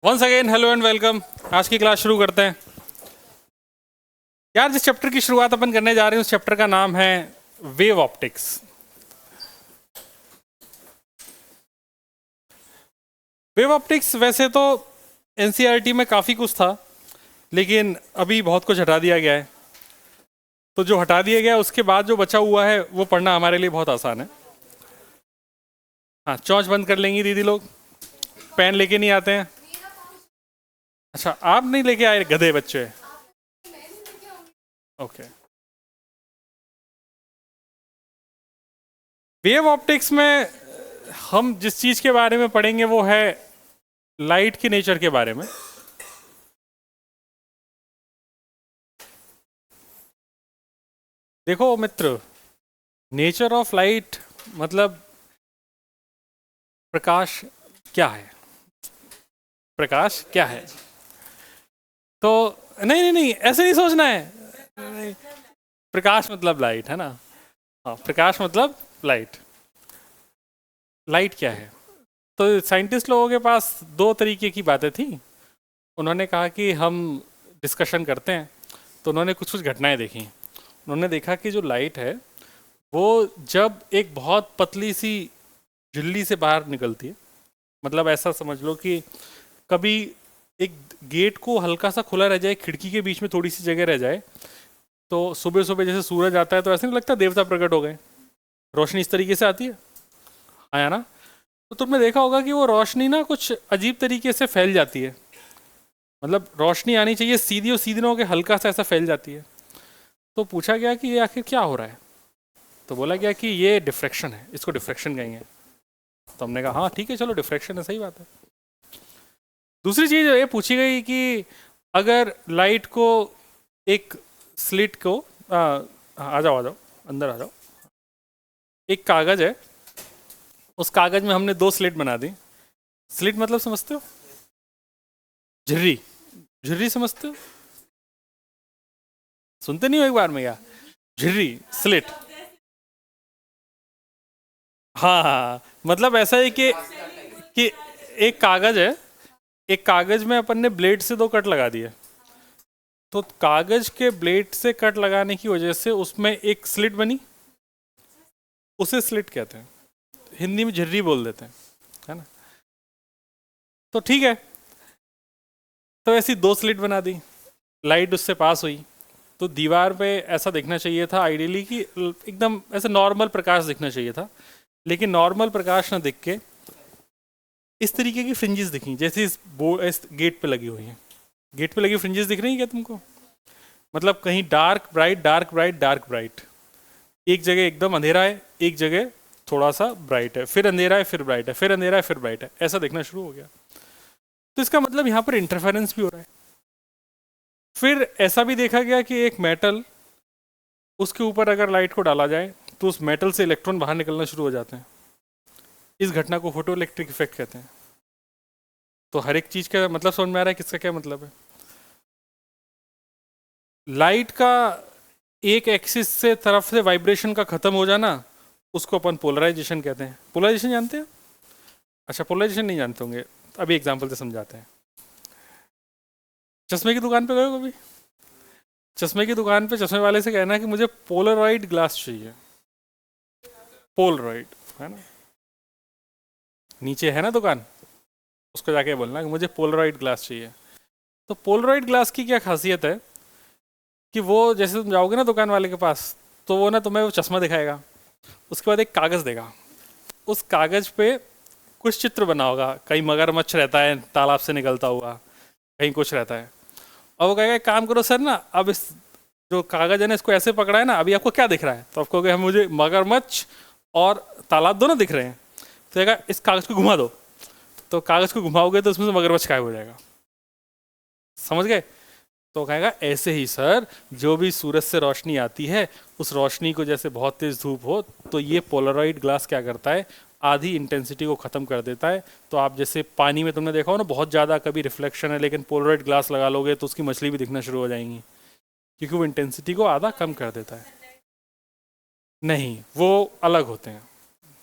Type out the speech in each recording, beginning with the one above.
Once again hello and welcome. आज की class शुरू करते हैं। यार, जिस चैप्टर की शुरुआत अपन करने जा रहे हैं उस चैप्टर का नाम है वेव ऑप्टिक्स। वेव ऑप्टिक्स वैसे तो एनसीईआरटी में काफ़ी कुछ था, लेकिन अभी बहुत कुछ हटा दिया गया है। तो जो हटा दिया गया है उसके बाद जो बचा हुआ है वो पढ़ना हमारे लिए बहुत आसान है। हाँ, चौंच बंद कर लेंगी दीदी लोग। पेन लेके नहीं आते हैं? अच्छा, आप नहीं लेके आए, गधे बच्चे। ओके। वेव ऑप्टिक्स में हम जिस चीज़ के बारे में पढ़ेंगे वो है लाइट की नेचर के बारे में। देखो मित्र, नेचर ऑफ लाइट मतलब प्रकाश क्या है। प्रकाश क्या है? तो नहीं नहीं नहीं, ऐसे नहीं सोचना है। नहीं, प्रकाश मतलब लाइट है ना। हाँ, प्रकाश मतलब लाइट। लाइट क्या है? तो साइंटिस्ट लोगों के पास दो तरीके की बातें थी। उन्होंने कहा कि हम डिस्कशन करते हैं। तो उन्होंने कुछ कुछ घटनाएं देखी। उन्होंने देखा कि जो लाइट है वो जब एक बहुत पतली सी झिल्ली से बाहर निकलती है, मतलब ऐसा समझ लो कि कभी एक गेट को हल्का सा खुला रह जाए, खिड़की के बीच में थोड़ी सी जगह रह जाए, तो सुबह सुबह जैसे सूरज आता है तो ऐसे नहीं लगता देवता प्रकट हो गए। रोशनी इस तरीके से आती है, आया ना। तो तुमने देखा होगा कि वो रोशनी ना कुछ अजीब तरीके से फैल जाती है। मतलब रोशनी आनी चाहिए सीधी, और सीधी ना होकर हल्का सा ऐसा फैल जाती है। तो पूछा गया कि ये आखिर क्या हो रहा है। तो बोला गया कि ये डिफ्रैक्शन है, इसको डिफ्रैक्शन कहेंगे। तो हमने कहा हाँ ठीक है, चलो डिफ्रैक्शन है, सही बात है। दूसरी चीज़ ये पूछी गई कि अगर लाइट को एक स्लिट को आ जाओ आ जाओ, अंदर आ जाओ। एक कागज है, उस कागज में हमने दो स्लिट बना दी। स्लिट मतलब समझते हो? झिर्री। झिर्री समझते हो? सुनते नहीं हो एक बार में क्या? झिर्री, स्लिट। हाँ हाँ हाँ। मतलब ऐसा है कि एक कागज है, एक कागज में अपन ने ब्लेड से दो कट लगा दिए। तो कागज के ब्लेड से कट लगाने की वजह से उसमें एक स्लिट बनी, उसे स्लिट कहते हैं। हिंदी में झिर्री बोल देते हैं, है ना। तो ठीक है, तो ऐसी दो स्लिट बना दी, लाइट उससे पास हुई। तो दीवार पे ऐसा दिखना चाहिए था आइडियली कि एकदम ऐसे नॉर्मल प्रकाश दिखना चाहिए था, लेकिन नॉर्मल प्रकाश ना दिख के इस तरीके की फ्रिंजेस दिखी, जैसे इस गेट पे लगी हुई हैं। गेट पे लगी फ्रिंजेस दिख रही हैं क्या तुमको? मतलब कहीं dark bright dark bright dark bright, एक जगह एकदम अंधेरा है, एक जगह थोड़ा सा ब्राइट है, फिर अंधेरा है फिर ब्राइट है, फिर अंधेरा है फिर ब्राइट है, ऐसा दिखना शुरू हो गया। तो इसका मतलब यहाँ पर इंटरफेरेंस भी हो रहा है। फिर ऐसा भी देखा गया कि एक मेटल, उसके ऊपर अगर लाइट को डाला जाए तो उस मेटल से इलेक्ट्रॉन बाहर निकलना शुरू हो जाते हैं। इस घटना को फोटो इलेक्ट्रिक इफेक्ट कहते हैं। तो हर एक चीज का मतलब समझ में आ रहा है किसका क्या मतलब है। लाइट का एक एक्सिस से तरफ से वाइब्रेशन का खत्म हो जाना, उसको अपन पोलराइजेशन कहते हैं। पोलराइजेशन जानते हैं? अच्छा, पोलराइजेशन नहीं जानते होंगे, अभी एग्जांपल से समझाते हैं। चश्मे की दुकान पे गए हो कभी? चश्मे की दुकान पे चश्मे वाले से कहना है कि मुझे पोलराइड ग्लास चाहिए। पोलराइड, है ना, नीचे है ना दुकान, उसको जाके बोलना कि मुझे पोलराइड ग्लास चाहिए। तो पोलराइड ग्लास की क्या खासियत है कि वो जैसे तुम जाओगे ना दुकान वाले के पास, तो वो ना तुम्हें वो चश्मा दिखाएगा, उसके बाद एक कागज़ देगा। उस कागज़ पे कुछ चित्र बना होगा, कहीं मगरमच्छ रहता है तालाब से निकलता हुआ, कहीं कुछ रहता है। और वो कहेगा एक काम करो सर ना, अब इस जो कागज़ है ना इसको ऐसे पकड़ा है ना, अभी आपको क्या दिख रहा है? तो आपको कहेगा मुझे मगरमच्छ और तालाब दोनों दिख रहे हैं। तो कहेगा इस कागज़ को घुमा दो। तो कागज़ को घुमाओगे तो उसमें से मगरमच्छ गायब हो जाएगा। समझ गए? तो कहेगा ऐसे ही सर, जो भी सूरज से रोशनी आती है, उस रोशनी को जैसे बहुत तेज धूप हो, तो ये पोलराइड ग्लास क्या करता है, आधी इंटेंसिटी को ख़त्म कर देता है। तो आप जैसे पानी में तुमने देखा हो ना, बहुत ज़्यादा कभी रिफ्लेक्शन है, लेकिन पोलराइड ग्लास लगा लोगे तो उसकी मछली भी दिखना शुरू हो जाएंगी, क्योंकि वो इंटेंसिटी को आधा कम कर देता है। नहीं, वो अलग होते हैं।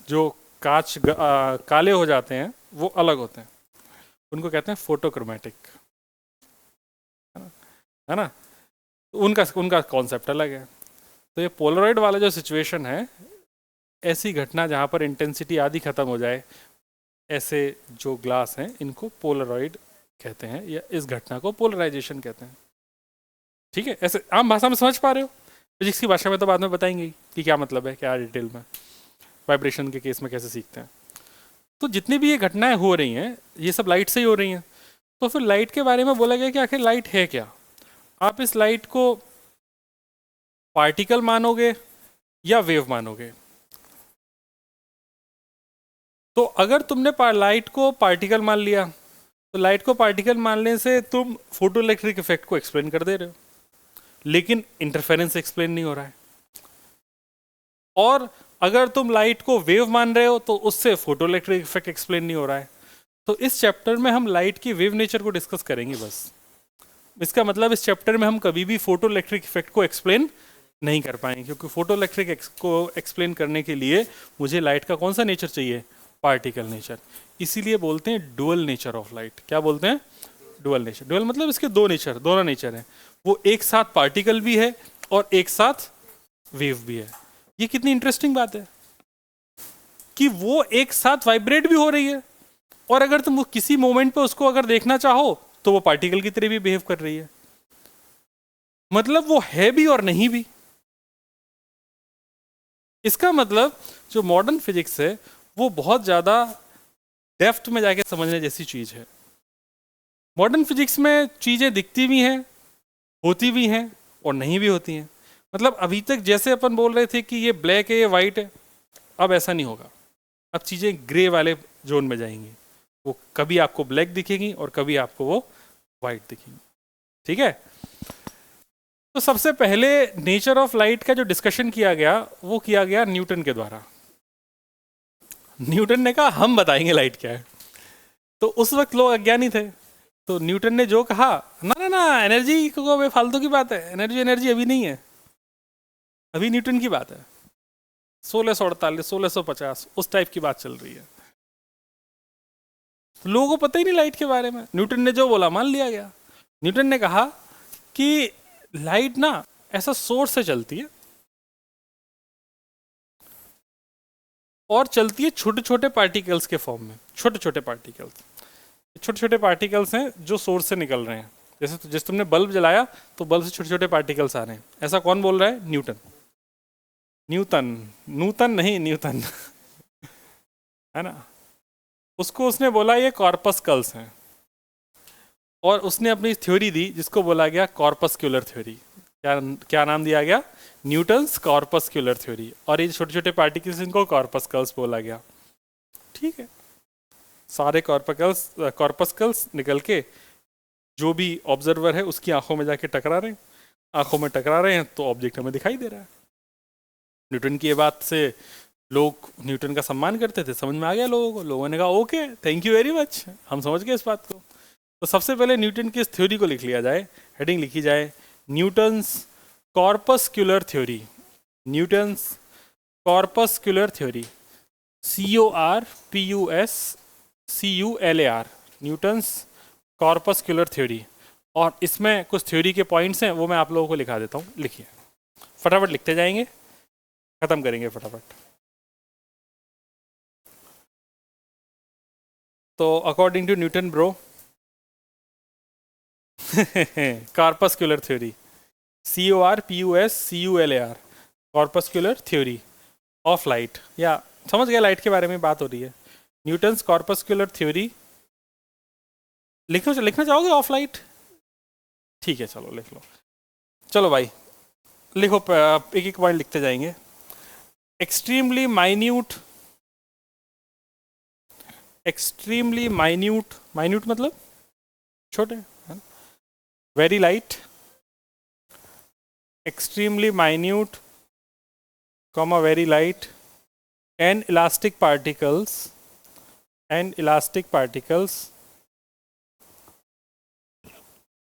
जो काले हो जाते हैं वो अलग होते हैं। उनको कहते हैं फोटोक्रोमेटिक, है ना। उनका उनका कॉन्सेप्ट अलग है। तो ये पोलरॉइड वाला जो सिचुएशन है, ऐसी घटना जहाँ पर इंटेंसिटी आधी खत्म हो जाए, ऐसे जो ग्लास हैं इनको पोलरॉइड कहते हैं, या इस घटना को पोलराइजेशन कहते हैं। ठीक है, ऐसे आम भाषा में समझ पा रहे हो। फिजिक्स की भाषा में तो बाद में बताएंगे कि क्या मतलब है, क्या डिटेल में, वाइब्रेशन के केस में कैसे सीखते हैं। तो जितनी भी ये घटनाएं हो रही हैं, ये सब लाइट से ही हो रही हैं। तो फिर लाइट के बारे में बोला गया कि आखिर लाइट है क्या। आप इस लाइट को पार्टिकल मानोगे या वेव मानोगे। तो अगर तुमने लाइट को पार्टिकल मान लिया, तो लाइट को पार्टिकल मानने से तुम फोटो इलेक्ट्रिक इफेक्ट को एक्सप्लेन कर दे रहे हो, लेकिन इंटरफेरेंस एक्सप्लेन नहीं हो रहा है। और अगर तुम लाइट को वेव मान रहे हो, तो उससे फोटो इलेक्ट्रिक इफेक्ट एक्सप्लेन नहीं हो रहा है। तो इस चैप्टर में हम लाइट की वेव नेचर को डिस्कस करेंगे बस। इसका मतलब इस चैप्टर में हम कभी भी फोटो इलेक्ट्रिक इफेक्ट को एक्सप्लेन नहीं कर पाएंगे, क्योंकि फोटो इलेक्ट्रिक को एक्सप्लेन करने के लिए मुझे लाइट का कौन सा नेचर चाहिए, पार्टिकल नेचर। इसीलिए बोलते हैं डुअल नेचर ऑफ लाइट। क्या बोलते हैं, डुअल नेचर। डुअल मतलब इसके दो नेचर, दोनों नेचर हैं। वो एक साथ पार्टिकल भी है और एक साथ वेव भी है। ये कितनी इंटरेस्टिंग बात है कि वो एक साथ वाइब्रेट भी हो रही है, और अगर तुम किसी मोमेंट पे उसको अगर देखना चाहो तो वो पार्टिकल की तरह भी बिहेव कर रही है। मतलब वो है भी और नहीं भी। इसका मतलब जो मॉडर्न फिजिक्स है वो बहुत ज्यादा डेप्थ में जाके समझने जैसी चीज है। मॉडर्न फिजिक्स में चीजें दिखती भी हैं, होती भी हैं और नहीं भी होती हैं। मतलब अभी तक जैसे अपन बोल रहे थे कि ये ब्लैक है, ये वाइट है, अब ऐसा नहीं होगा। अब चीजें ग्रे वाले जोन में जाएंगी। वो कभी आपको ब्लैक दिखेगी और कभी आपको वो वाइट दिखेगी। ठीक है। तो सबसे पहले नेचर ऑफ लाइट का जो डिस्कशन किया गया वो किया गया न्यूटन के द्वारा। न्यूटन ने कहा हम बताएंगे लाइट क्या है। तो उस वक्त लोग अज्ञानी थे, तो न्यूटन ने जो कहा, ना ना ना एनर्जी को फालतू की बात है, एनर्जी एनर्जी अभी नहीं है, अभी न्यूटन की बात है 1648 1650 उस टाइप की बात चल रही है। तो लोगों को पता ही नहीं लाइट के बारे में। न्यूटन ने जो बोला मान लिया गया। न्यूटन ने कहा कि लाइट ना ऐसा सोर्स से चलती है, और चलती है छोटे छोटे पार्टिकल्स के फॉर्म में। छोटे छोटे पार्टिकल्स, छोटे छोटे पार्टिकल्स हैं जो सोर्स से निकल रहे हैं। जैसे तुमने बल्ब जलाया तो बल्ब से छोटे छोटे पार्टिकल्स आ रहे हैं। ऐसा कौन बोल रहा है, न्यूटन। न्यूटन, नूतन नहीं, न्यूटन है ना। उसको उसने बोला ये कॉर्पस्कल्स हैं, और उसने अपनी थ्योरी दी जिसको बोला गया कॉर्पस्क्यूलर थ्योरी। क्या क्या नाम दिया गया, न्यूटन्स कॉर्पस्क्यूलर थ्योरी। और ये छोटे छोटे पार्टिकल्स इनको कॉर्पस्कल्स बोला गया। ठीक है। सारे कॉर्पस्कल्स निकल के जो भी ऑब्जर्वर है उसकी आंखों में जाके टकरा रहे हैं। आंखों में टकरा रहे हैं तो ऑब्जेक्ट हमें दिखाई दे रहा है। न्यूटन की ये बात से लोग न्यूटन का सम्मान करते थे। समझ में आ गया लोगों को, लोगों ने कहा okay thank you very much, हम समझ गए इस बात को। तो सबसे पहले न्यूटन की इस थ्योरी को लिख लिया जाए, हेडिंग लिखी जाए Newton's corpuscular theory. Newton's corpuscular theory, CORPUSCULAR, Newton's corpuscular theory. और इसमें कुछ थ्योरी के पॉइंट्स हैं, वो मैं आप लोगों को लिखा देता हूँ। लिखिए, फटाफट लिखते जाएंगे, खत्म करेंगे फटाफट। तो अकॉर्डिंग टू न्यूटन ब्रो corpuscular theory, CORPUSCULAR, corpuscular theory of light. या समझ गए लाइट के बारे में बात हो रही है। न्यूटन्स कॉर्पस्क्यूलर थ्योरी लिखना चाहोगे ऑफ लाइट? ठीक है चलो लिख लो। चलो भाई लिखो, एक एक पॉइंट लिखते जाएंगे। Extremely minute, extremely minute, minute मतलब छोटे, very light, extremely minute, comma very light, and elastic particles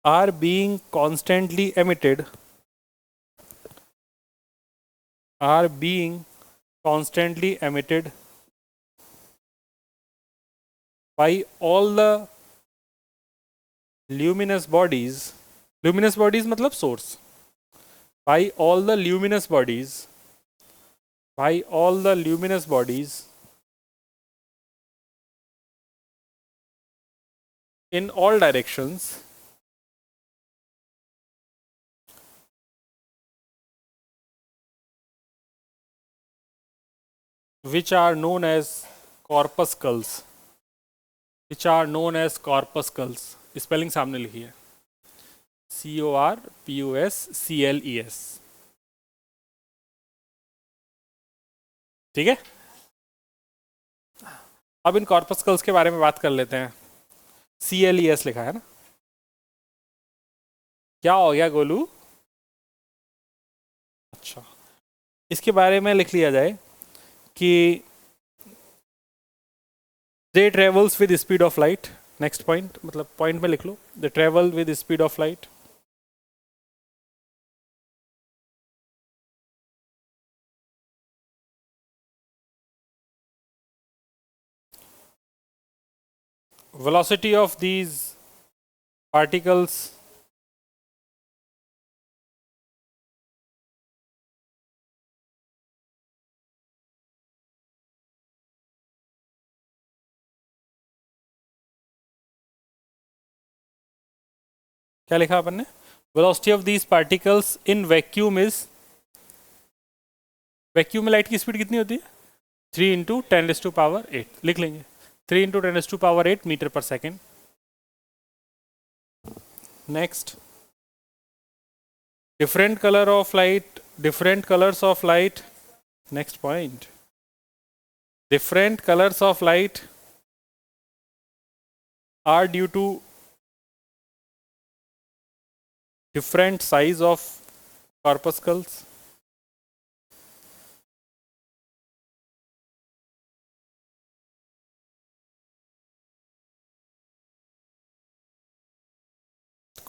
are being constantly emitted by all the luminous bodies मतलब source, by all the luminous bodies in all directions which are known as corpuscles, spelling सामने लिखी है, CORPUSCLES, ठीक है। अब इन कॉर्पस्कल्स के बारे में बात कर लेते हैं। CLES लिखा है ना, क्या हो गया गोलू? अच्छा, इसके बारे में लिख लिया जाए कि they travels with speed of light, next point, मतलब पॉइंट में लिख लो, they travel with speed of light, velocity of these particles क्या लिखा अपन ने, velocity of these particles in vacuum is, vacuum में लाइट की स्पीड कितनी होती है? 3 इंटू 10⁸, लिख लेंगे 3 into 10⁸ metre per second. Next, different colors of light, next point, different colors of light are due to different size of corpuscles,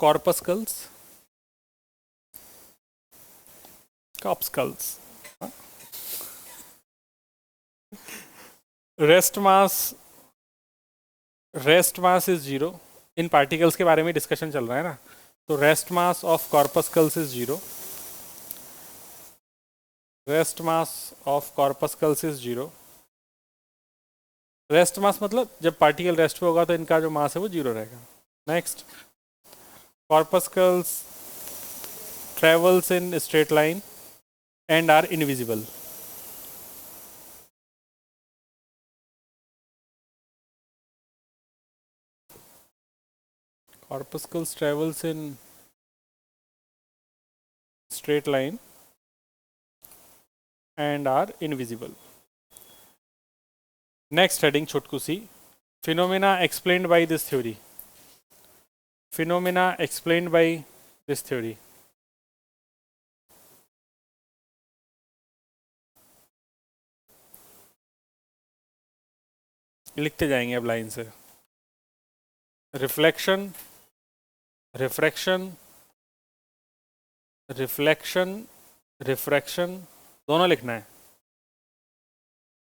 corpuscles, rest mass is zero, इन particles के बारे में डिस्कशन चल रहा है ना, तो rest mass of corpuscles is zero, rest mass of corpuscles is zero. Rest mass मतलब जब पार्टिकल रेस्ट पे होगा तो इनका जो मास है वो जीरो रहेगा। Next, corpuscles travels in straight line and are invisible, corpuscles travels in straight line and are invisible. Next heading छोटकू सी, phenomena explained by this theory, phenomena explained by this theory। लिखते जाएंगे अब लाइन से, reflection, refraction, reflection, refraction, दोनों लिखना है,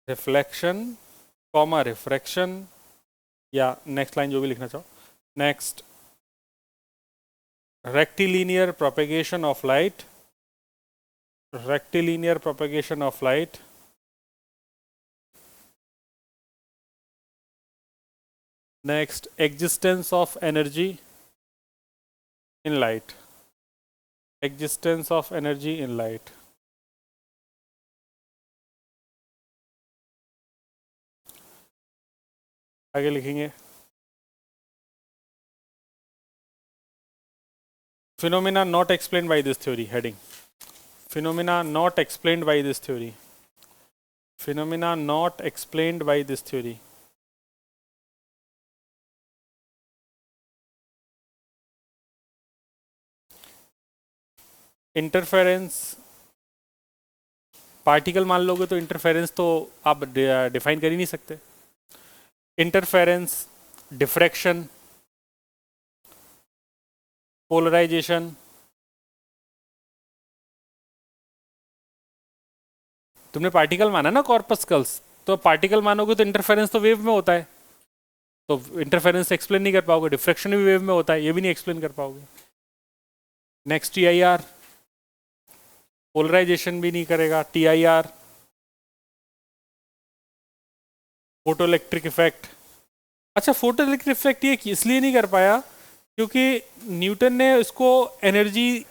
reflection comma refraction, या next line जो भी लिखना चाहो। Next, rectilinear propagation of light, rectilinear propagation of light, next, existence of energy in light, existence of energy in light, आगे लिखेंगे phenomena not explained by this theory, heading, phenomena not explained by this theory, phenomena not explained by this theory। Interference, particle मान लोगे तो interference तो आप define कर ही नहीं सकते। इंटरफेरेंस, डिफ्रैक्शन, पोलराइजेशन, तुमने पार्टिकल माना ना कॉर्पस्कल्स, तो पार्टिकल मानोगे तो इंटरफेरेंस तो वेव में होता है, तो इंटरफेरेंस एक्सप्लेन नहीं कर पाओगे, डिफ्रैक्शन भी वेव में होता है, ये भी नहीं एक्सप्लेन कर पाओगे। नेक्स्ट TIR, पोलराइजेशन भी नहीं करेगा। TIR, photo electric effect. अच्छा, फोटो इलेक्ट्रिक इफेक्ट ये इसलिए नहीं कर पाया क्योंकि न्यूटन ने इसको एनर्जी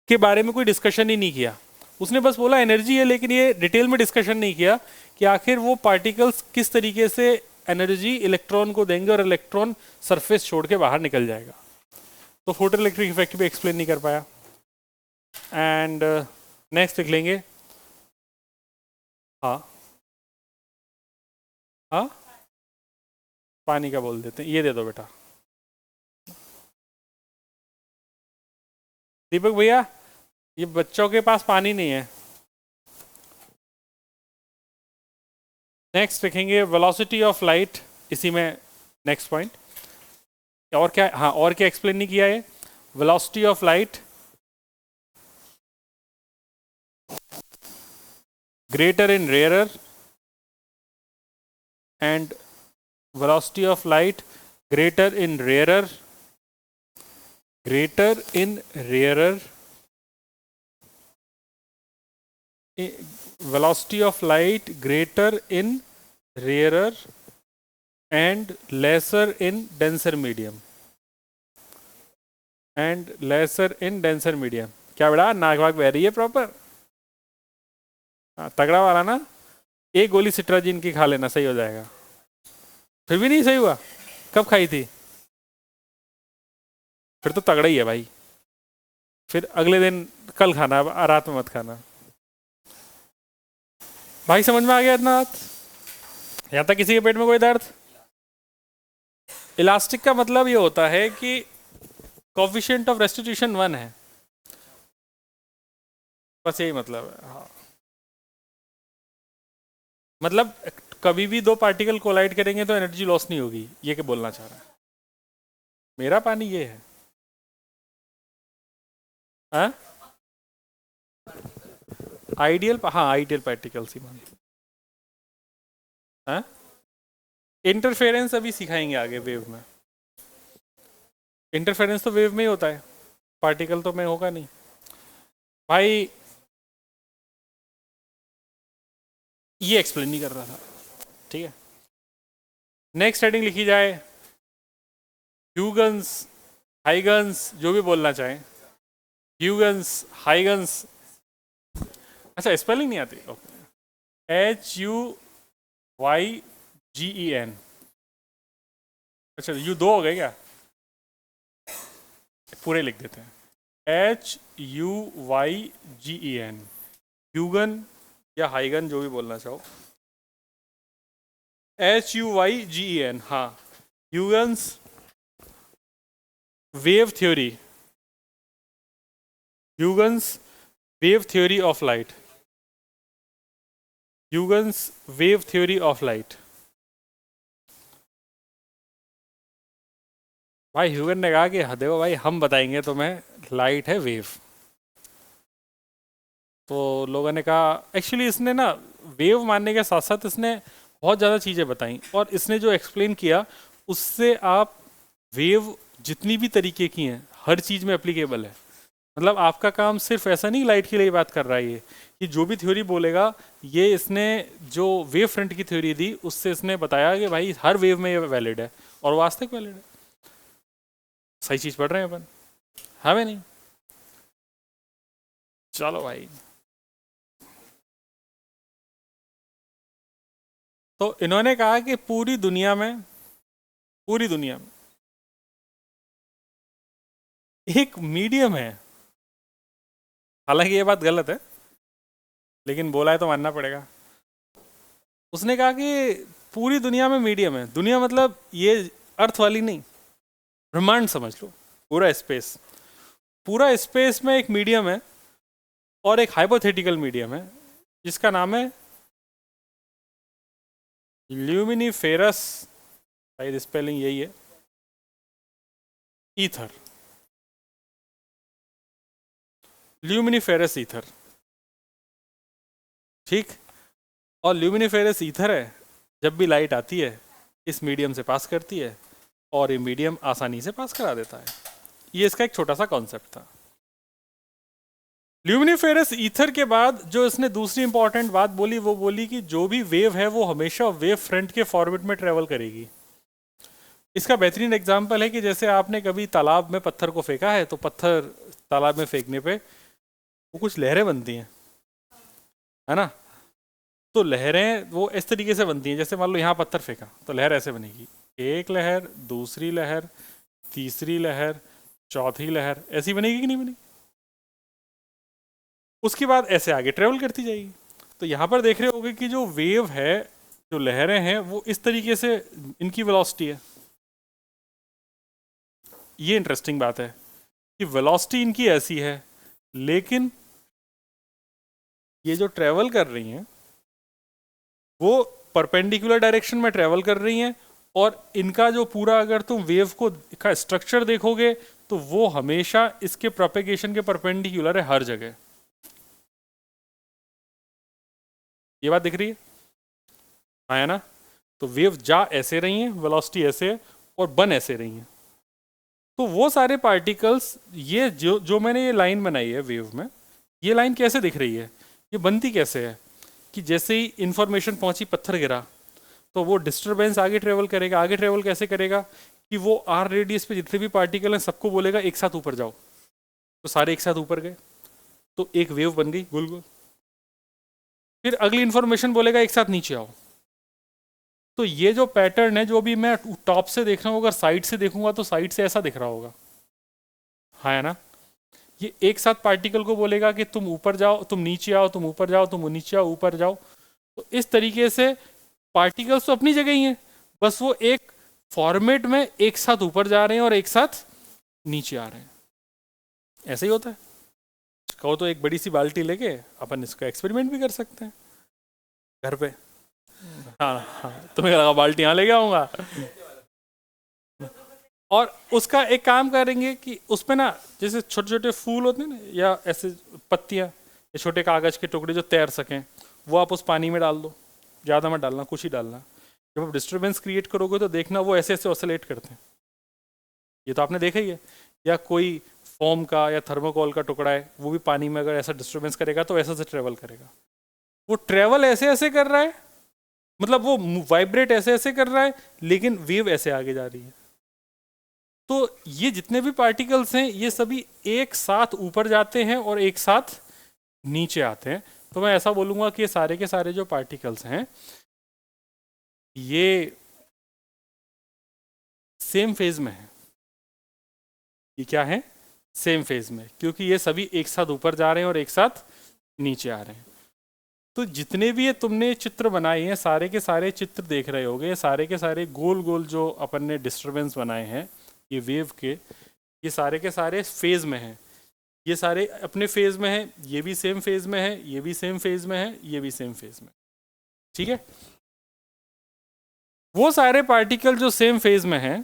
के बारे में कोई डिस्कशन ही नहीं किया। उसने बस बोला एनर्जी है, लेकिन ये डिटेल में डिस्कशन नहीं किया कि आखिर वो पार्टिकल्स किस तरीके से एनर्जी इलेक्ट्रॉन को देंगे और इलेक्ट्रॉन सरफेस छोड़ के बाहर निकल जाएगा। तो फोटो इलेक्ट्रिक इफेक्ट भी एक्सप्लेन नहीं कर पाया। एंड नेक्स्ट लिख लेंगे, हाँ हाँ, पानी का बोल देते हैं, ये दे दो बेटा। दीपक भैया, ये बच्चों के पास पानी नहीं है। नेक्स्ट लिखेंगे वेलोसिटी ऑफ लाइट, इसी में नेक्स्ट पॉइंट। और क्या, हाँ और क्या एक्सप्लेन नहीं किया है? Velocity of light greater in rarer and velocity of light greater in rarer velocity of light greater in rarer and lesser in denser medium क्या बेटा नाक वाक बह रही है प्रॉपर? तगड़ा वाला ना, एक गोली सिट्राजिन की खा लेना, सही हो जाएगा। फिर भी नहीं सही हुआ? कब खाई थी? फिर तो तगड़ा ही है भाई। फिर अगले दिन, कल खाना, रात में मत खाना भाई। समझ में आ गया इतना बात? यहाँ तक किसी के पेट में कोई दर्द? इलास्टिक का मतलब ये होता है कि कोफिशिएंट ऑफ रेस्टिट्यूशन 1 है, बस यही मतलब है। हाँ, मतलब कभी भी दो पार्टिकल कोलाइड करेंगे तो एनर्जी लॉस नहीं होगी, ये क्या बोलना चाह रहा है। मेरा पानी ये है। हाँ आइडियल, हाँ आइडियल पार्टिकल्स ही मानते। हाँ इंटरफेरेंस अभी सिखाएंगे आगे वेव में। इंटरफेरेंस तो वेव में ही होता है, पार्टिकल तो में होगा नहीं भाई। ये एक्सप्लेन नहीं कर रहा था, ठीक है। नेक्स्ट हेडिंग लिखी जाए ह्यूगन्स, हाइगन्स, जो भी बोलना चाहें। ह्यूगन्स, हाइगन्स, अच्छा स्पेलिंग नहीं आती, ओके। HUYGEN, अच्छा यू दो हो गए क्या? पूरे लिख देते हैं, HUYGEN, ह्यूगन या हाइगन, जो भी बोलना चाहो। HUYGEN, हाँ, ह्यूगन्स wave theory, ह्यूगन्स wave theory of light, ह्यूगन्स wave theory of light. भाई ह्यूगन ने कहा कि देखो भाई हम बताएंगे तुम्हें लाइट है वेव। तो लोगों ने कहा, एक्चुअली इसने ना वेव मानने के साथ साथ इसने बहुत ज़्यादा चीज़ें बताई, और इसने जो एक्सप्लेन किया उससे आप वेव जितनी भी तरीके की हैं हर चीज़ में एप्लीकेबल है। मतलब आपका काम सिर्फ ऐसा नहीं लाइट के लिए बात कर रहा है ये, कि जो भी थ्योरी बोलेगा, ये इसने जो वेव फ्रंट की थ्योरी दी उससे इसने बताया कि भाई हर वेव में ये वैलिड है, और वास्तविक वैलिड है। सही चीज़ पढ़ रहे हैं अपन, हमें नहीं। चलो भाई, तो इन्होंने कहा कि पूरी दुनिया में एक मीडियम है। हालांकि ये बात गलत है, लेकिन बोला है तो मानना पड़ेगा। उसने कहा कि पूरी दुनिया में मीडियम है। दुनिया मतलब ये अर्थ वाली नहीं, ब्रह्मांड समझ लो, पूरा स्पेस में एक मीडियम है, और एक हाइपोथेटिकल मीडियम है जिसका नाम है ल्यूमिनिफेरस, शायद स्पेलिंग यही है, ईथर, ल्यूमिनिफेरस ईथर, ठीक। और ल्यूमिनिफेरस ईथर है, जब भी लाइट आती है इस मीडियम से पास करती है और ये मीडियम आसानी से पास करा देता है। ये इसका एक छोटा सा कॉन्सेप्ट था। ल्यूमिनिफेरस ईथर के बाद जो इसने दूसरी इंपॉर्टेंट बात बोली वो बोली कि जो भी वेव है वो हमेशा वेव फ्रंट के फॉर्मेट में ट्रेवल करेगी। इसका बेहतरीन एग्जांपल है कि जैसे आपने कभी तालाब में पत्थर को फेंका है तो पत्थर तालाब में फेंकने पे वो कुछ लहरें बनती हैं, है ना। तो लहरें वो इस तरीके से बनती हैं, जैसे मान लो यहाँ पत्थर फेंका तो लहर ऐसे बनेगी, एक लहर, दूसरी लहर, तीसरी लहर, चौथी लहर, ऐसी बनेगी कि नहीं बनेगी। उसके बाद ऐसे आगे ट्रेवल करती जाएगी। तो यहाँ पर देख रहे होगे कि जो वेव है, जो लहरें हैं, वो इस तरीके से इनकी वेलोसिटी है। ये इंटरेस्टिंग बात है कि वेलोसिटी इनकी ऐसी है, लेकिन ये जो ट्रेवल कर रही हैं वो परपेंडिकुलर डायरेक्शन में ट्रेवल कर रही हैं। और इनका जो पूरा, अगर तुम वेव को का स्ट्रक्चर देखोगे तो वो हमेशा इसके प्रोपेगेशन के परपेंडिकुलर है हर जगह। ये बात दिख रही है, हाँ है ना। तो वेव जा ऐसे रही हैं, वेलोसिटी ऐसे है, और बन ऐसे रही हैं। तो वो सारे पार्टिकल्स, ये जो मैंने ये लाइन बनाई है वेव में, ये लाइन कैसे दिख रही है, ये बनती कैसे है कि जैसे ही इंफॉर्मेशन पहुंची, पत्थर गिरा, तो वो डिस्टरबेंस आगे ट्रेवल करेगा। आगे ट्रेवल कैसे करेगा कि वो आर रेडियस पे जितने भी पार्टिकल हैं सबको बोलेगा एक साथ ऊपर जाओ, तो सारे एक साथ ऊपर गए, तो एक वेव बन गई गोल गोल। फिर अगली इंफॉर्मेशन बोलेगा एक साथ नीचे आओ। तो ये जो पैटर्न है, जो भी मैं टॉप से देख रहा हूँ, अगर साइड से देखूंगा तो साइड से ऐसा दिख रहा होगा, हाँ है ना। ये एक साथ पार्टिकल को बोलेगा कि तुम ऊपर जाओ, तुम नीचे आओ, तुम ऊपर जाओ, तुम नीचे आओ, ऊपर जाओ। तो इस तरीके से पार्टिकल्स तो अपनी जगह ही हैं, बस वो एक फॉर्मेट में एक साथ ऊपर जा रहे हैं और एक साथ नीचे आ रहे हैं। ऐसे ही होता है। कहो तो एक बड़ी सी बाल्टी लेके अपन इसका एक्सपेरिमेंट भी कर सकते हैं घर पे। हाँ हाँ, तुम्हें लगा बाल्टी यहाँ ले गया आऊँगा। और उसका एक काम करेंगे कि उसमें ना, जैसे छोटे छोटे फूल होते हैं ना, या ऐसे पत्तियाँ या छोटे कागज के टुकड़े जो तैर सकें, वो आप उस पानी में डाल दो। ज़्यादा मत डालना, कुछ ही डालना। जब आप डिस्टर्बेंस क्रिएट करोगे तो देखना वो ऐसे ऐसे ऑसिलेट करते हैं। ये तो आपने देखा ही है। या कोई फोम का या थर्मोकोल का टुकड़ा है, वो भी पानी में अगर ऐसा डिस्टर्बेंस करेगा तो ऐसा से ट्रेवल करेगा। वो ट्रेवल ऐसे ऐसे कर रहा है, मतलब वो वाइब्रेट ऐसे ऐसे कर रहा है, लेकिन वेव ऐसे आगे जा रही है। तो ये जितने भी पार्टिकल्स हैं ये सभी एक साथ ऊपर जाते हैं और एक साथ नीचे आते हैं। तो मैं ऐसा बोलूँगा कि ये सारे के सारे जो पार्टिकल्स हैं ये सेम फेज में है। ये क्या है? सेम फेज में, क्योंकि ये सभी एक साथ ऊपर जा रहे हैं और एक साथ नीचे आ रहे हैं। तो जितने भी ये तुमने चित्र बनाए हैं, सारे के सारे चित्र देख रहे होगे, सारे के सारे गोल गोल जो अपन ने डिस्टरबेंस बनाए हैं ये वेव के, ये सारे के सारे फेज में हैं। ये सारे अपने फेज में हैं, ये भी सेम फेज में है, ये भी सेम फेज में है, ये भी सेम फेज में। ठीक है, वो सारे पार्टिकल जो सेम फेज में हैं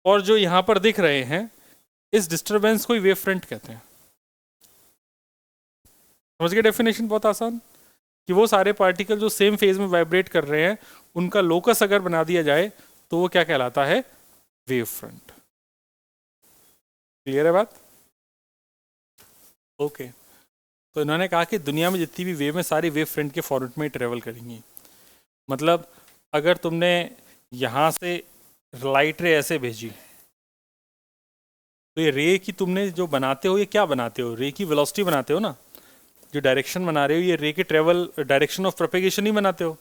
और जो यहां पर दिख रहे हैं, इस डिस्टरबेंस को ही वेव फ्रंट कहते हैं। समझ गए डेफिनेशन? बहुत आसान, कि वो सारे पार्टिकल जो सेम फेज में वाइब्रेट कर रहे हैं, उनका लोकस अगर बना दिया जाए तो वो क्या कहलाता है? Wave front. क्लियर है बात? ओके। तो इन्होंने कहा कि दुनिया में जितनी भी वेव है सारी वेव फ्रंट के फॉर्मेट में ट्रेवल करेंगी। मतलब अगर तुमने यहाँ से लाइट रे ऐसे भेजी, तो ये रे की तुमने जो बनाते हो, ये क्या बनाते हो? रे की वेलोसिटी बनाते हो ना। जो डायरेक्शन बना रहे हो, ये रे के ट्रेवल डायरेक्शन ऑफ प्रोपेगेशन ही बनाते हो।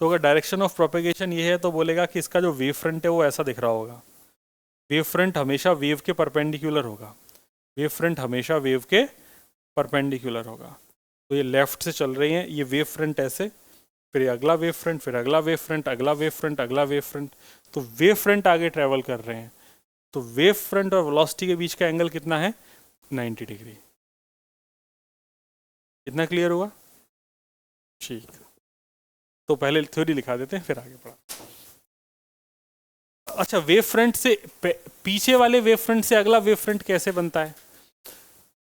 तो अगर डायरेक्शन ऑफ प्रोपेगेशन ये है तो बोलेगा कि इसका जो वेव फ्रंट है वो ऐसा दिख रहा होगा। वेव फ्रंट हमेशा वेव के परपेंडिकुलर होगा। वेव फ्रंट हमेशा वेव के परपेंडिकुलर होगा। तो ये लेफ्ट से चल रही हैं, ये वेव फ्रंट ऐसे, फिर अगला वेव फ्रंट, फिर अगला वेव फ्रंट, अगला वेव फ्रंट, अगला वेव फ्रंट। तो वेव फ्रंट आगे ट्रेवल कर रहे हैं। तो वेव फ्रंट और वेलोसिटी के बीच का एंगल कितना है? 90 डिग्री। इतना क्लियर हुआ? ठीक, तो पहले थ्योरी लिखा देते हैं फिर आगे पढ़ा। अच्छा, वेव फ्रंट से पीछे वाले वेव फ्रंट से अगला वेव फ्रंट कैसे बनता है?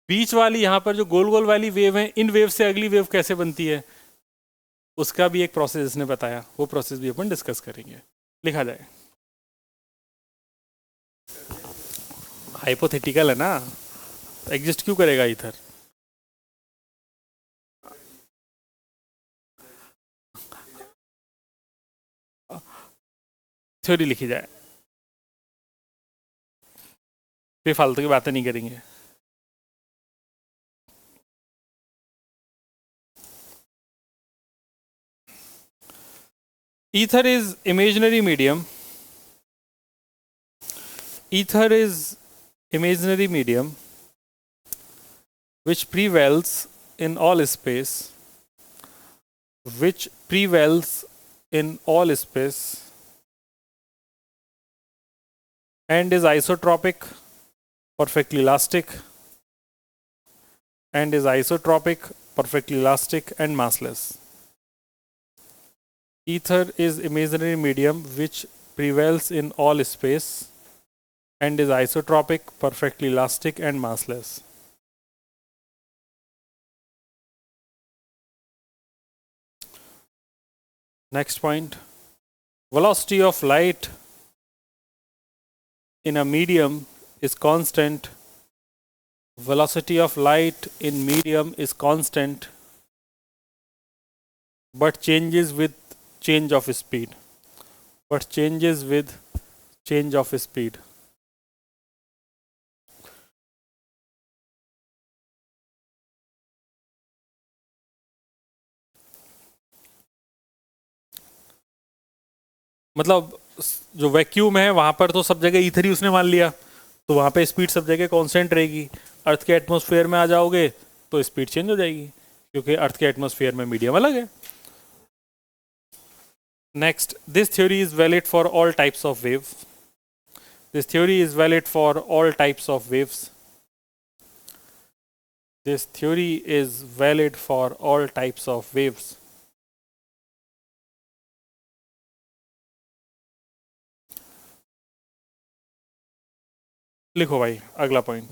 बीच वाली यहाँ पर जो गोल गोल वाली वेव है, इन वेव से अगली वेव कैसे बनती है, उसका भी एक प्रोसेस इसने बताया। वो प्रोसेस भी अपन डिस्कस करेंगे। लिखा जाए? हाइपोथेटिकल है ना, एग्जिस्ट क्यों करेगा ईथर? थ्योरी लिखी जाए, फिर फालतू की बातें नहीं करेंगे। Ether is imaginary medium. Ether is imaginary medium which prevails in all space, which prevails in all space and is isotropic, perfectly elastic, and is isotropic, perfectly elastic and massless. Ether is imaginary medium which prevails in all space and is isotropic, perfectly elastic and massless. Next point, velocity of light in a medium is constant. Velocity of light in medium is constant but changes with change of speed. But changes with change of speed. मतलब जो vacuum है वहां पर तो सब जगह ether ही उसने मान लिया, तो वहां पे स्पीड सब जगह कांस्टेंट रहेगी। अर्थ के एटमॉस्फेयर में आ जाओगे तो स्पीड चेंज हो जाएगी, क्योंकि अर्थ के एटमॉस्फेयर में मीडियम अलग है। Next, this theory is valid for all types of waves. This theory is valid for all types of waves. This theory is valid for all types of waves. लिखो भाई अगला पॉइंट,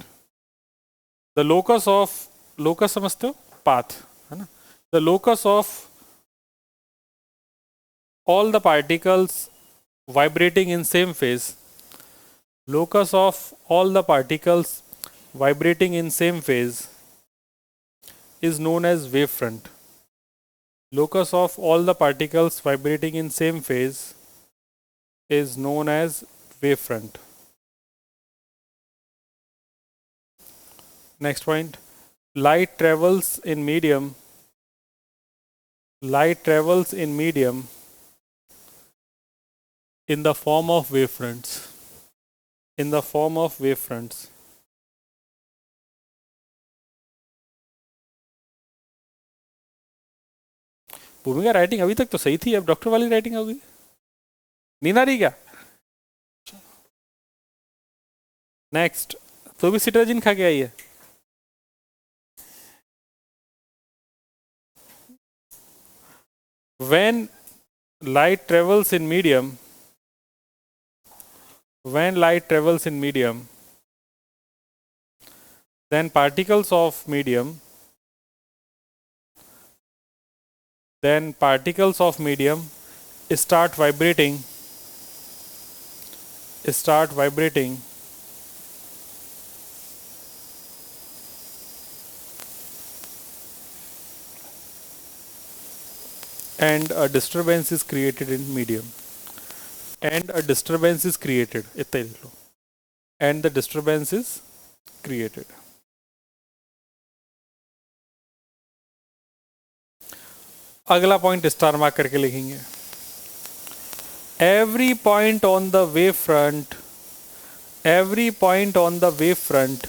द लोकस समझते हो, path है ना, the locus of all the particles vibrating in same phase, locus of all the particles vibrating in same phase is known as wavefront. Locus of all the particles vibrating in same phase is known as wavefront. Next point, light travels in medium. Light travels in medium in the form of wavefronts. In the form of wavefronts. भूमिका writing अभी तक तो सही थी, अब doctor वाली writing होगी, नींद आ रही क्या? नेक्स्ट, तो भी सिट्राजिन खा के आई है। When light travels in medium, when light travels in medium, then particles of medium, then particles of medium start vibrating, start vibrating and a disturbance is created in medium, and a disturbance is created, इतना ही लिख लो, and the disturbance is created. अगला point star mark करके लिखेंगे, every point on the wave front, every point on the wave front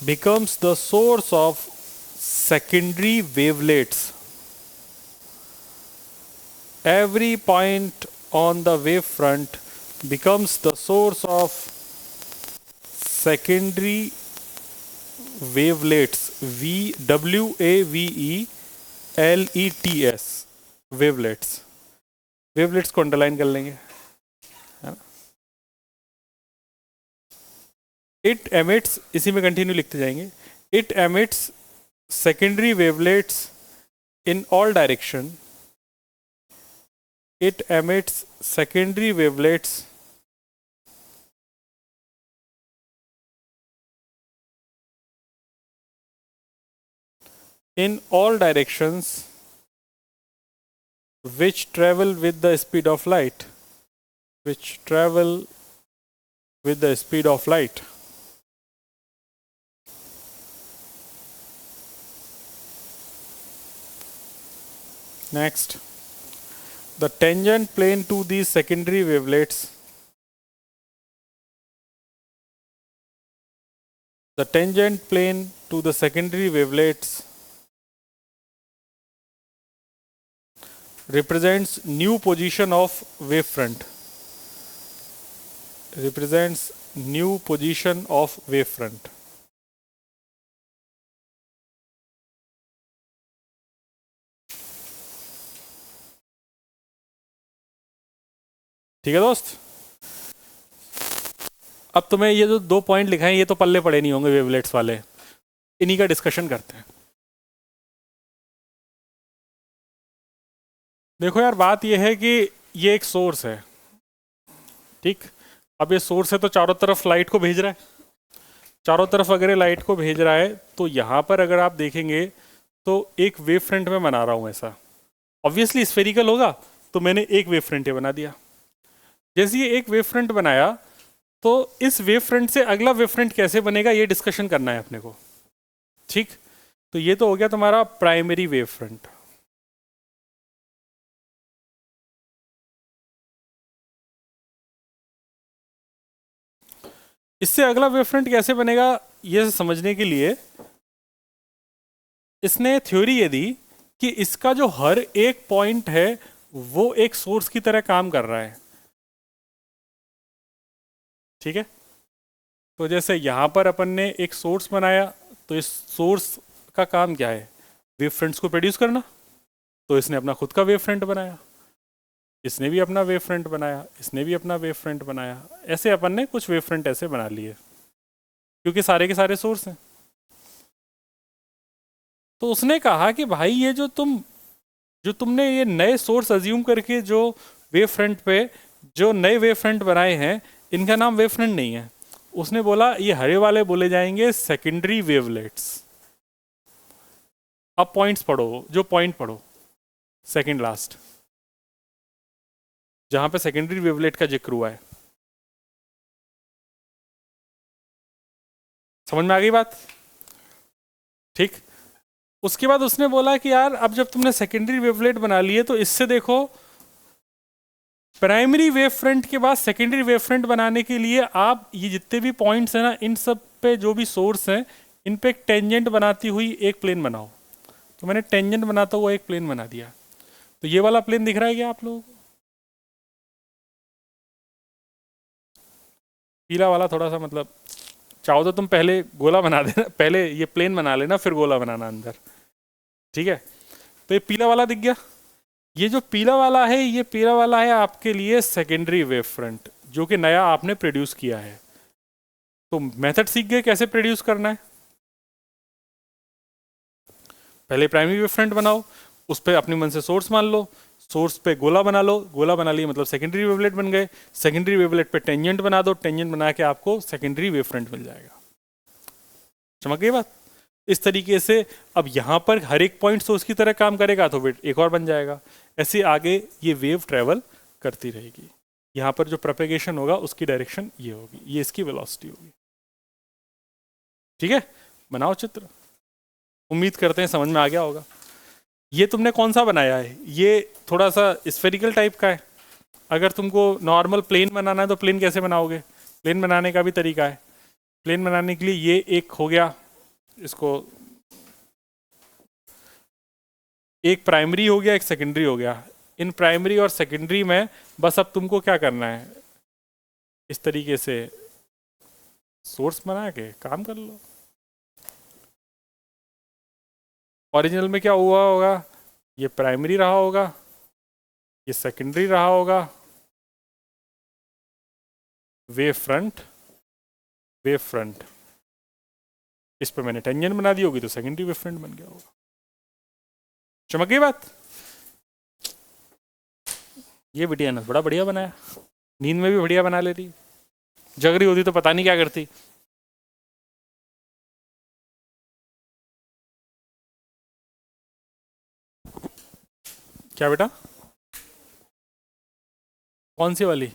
becomes the source of secondary wavelets. Every point on the wave front becomes the source of secondary wavelets. WAVELETS, wavelets. wavelets को underline कर लेंगे, है ना। It emits, इसी में continue लिखते जाएंगे, it emits secondary wavelets in all direction, it emits secondary wavelets in all directions which travel with the speed of light, which travel with the speed of light. Next, the tangent plane to these secondary wavelets, the tangent plane to the secondary wavelets represents new position of wavefront, represents new position of wavefront. ठीक है दोस्त, अब तुम्हें ये जो 2 point लिखा है ये तो पल्ले पड़े नहीं होंगे वेवलेट्स वाले, इन्हीं का डिस्कशन करते हैं। देखो यार, बात ये है कि ये एक सोर्स है, ठीक। अब ये सोर्स है तो चारों तरफ लाइट को भेज रहा है, चारों तरफ अगर ये लाइट को भेज रहा है तो यहाँ पर अगर आप देखेंगे तो एक वेव फ्रंट में बना रहा हूँ ऐसा, ऑब्वियसली स्फेरिकल होगा तो मैंने एक वेव फ्रंट ये बना दिया। जैसे ये एक वेव फ्रंट बनाया तो इस वेव फ्रंट से अगला वेव फ्रंट कैसे बनेगा ये डिस्कशन करना है अपने को, ठीक। तो ये तो हो गया तुम्हारा प्राइमरी वेव फ्रंट। इससे अगला वेव फ्रंट कैसे बनेगा ये समझने के लिए इसने थ्योरी ये दी कि इसका जो हर एक पॉइंट है वो एक सोर्स की तरह काम कर रहा है, ठीक है। तो जैसे यहां पर अपन ने एक सोर्स बनाया तो इस सोर्स का काम क्या है, वेव फ्रंट्स को प्रोड्यूस करना, तो इसने अपना खुद का वेव फ्रंट बनाया, इसने भी अपना वेव फ्रंट बनाया, इसने भी अपना वेव फ्रंट बनाया, ऐसे अपन ने कुछ वेव फ्रंट ऐसे बना लिए क्योंकि सारे के सारे सोर्स हैं। तो उसने कहा कि भाई ये जो तुमने ये नए सोर्स अज्यूम करके जो वेव फ्रंट पे जो नए वेव फ्रंट बनाए हैं इनका नाम वेव फ्रंट नहीं है। उसने बोला ये हरे वाले बोले जाएंगे सेकेंडरी वेवलेट्स। अब पॉइंट्स पढ़ो, जो पॉइंट पढ़ो सेकंड लास्ट जहां पे सेकेंडरी वेवलेट का जिक्र हुआ है, समझ में आ गई बात, ठीक। उसके बाद उसने बोला कि यार अब जब तुमने सेकेंडरी वेवलेट बना लिए तो इससे देखो प्राइमरी वेव फ्रंट के बाद सेकेंडरी वेव फ्रंट बनाने के लिए आप ये जितने भी पॉइंट्स हैं ना इन सब पे जो भी सोर्स हैं इन पे एक टेंजेंट बनाती हुई एक प्लेन बनाओ। तो मैंने टेंजेंट बनाता हुआ एक प्लेन बना दिया। तो ये वाला प्लेन दिख रहा है क्या आप लोगों को? पीला वाला थोड़ा सा मतलब चाहो तो तुम पहले गोला बना देना, पहले ये प्लेन बना लेना फिर गोला बनाना अंदर, ठीक है। तो ये पीला वाला दिख गया। ये जो पीला वाला है ये पीला वाला है आपके लिए सेकेंडरी वेव फ्रंट जो कि नया आपने प्रोड्यूस किया है। तो मेथड सीख गए कैसे प्रोड्यूस करना है। पहले प्राइमरी वेव फ्रंट बनाओ, उस पर अपने मन से सोर्स मान लो, सोर्स पे गोला बना लो, गोला बना लिए मतलब सेकेंडरी वेवलेट बन गए, सेकेंडरी वेवलेट पे टेंजेंट बना दो, टेंजेंट बना के आपको सेकेंडरी वेव फ्रंट मिल जाएगा। चमक गई बात। इस तरीके से अब यहाँ पर हर एक पॉइंट सोर्स की तरह काम करेगा तो फिर एक और बन जाएगा। ऐसे आगे ये वेव ट्रेवल करती रहेगी। यहाँ पर जो प्रोपेगेशन होगा उसकी डायरेक्शन ये होगी, ये इसकी वेलोसिटी होगी, ठीक है। बनाओ चित्र, उम्मीद करते हैं समझ में आ गया होगा। ये तुमने कौन सा बनाया है, ये थोड़ा सा स्फेरिकल टाइप का है। अगर तुमको नॉर्मल प्लेन बनाना है तो प्लेन कैसे बनाओगे, प्लेन बनाने का भी तरीका है। प्लेन बनाने के लिए ये एक हो गया, इसको एक प्राइमरी हो गया एक सेकेंडरी हो गया। इन प्राइमरी और सेकेंडरी में बस अब तुमको क्या करना है, इस तरीके से सोर्स बना के काम कर लो। ओरिजिनल में क्या हुआ होगा, ये प्राइमरी रहा होगा, ये सेकेंडरी रहा होगा, वेव फ्रंट, वेव फ्रंट, इस पर मैंने टेंजेंट बना दी होगी तो सेकेंडरी वेव फ्रंट बन गया होगा। चमक गई बात। ये बिटिया ने बड़ा बढ़िया बनाया, नींद में भी बढ़िया बना लेती, जग रही होती तो पता नहीं क्या करती। क्या बेटा? कौन सी वाली?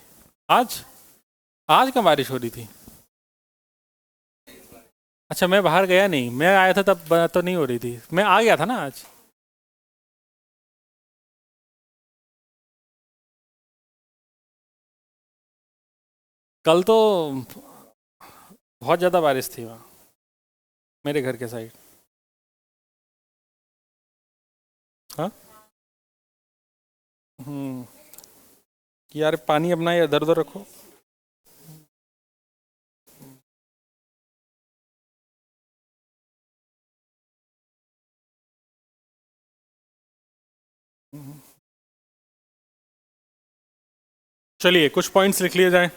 आज? आज कहाँ बारिश हो रही थी? अच्छा, मैं बाहर गया नहीं, मैं आया था तब तो नहीं हो रही थी, मैं आ गया था ना आज। कल तो बहुत ज़्यादा बारिश थी वहाँ, मेरे घर के साइड। हाँ। हम्म। कि यार पानी अपना ये इधर उधर रखो। चलिए कुछ पॉइंट्स लिख लिए जाएं।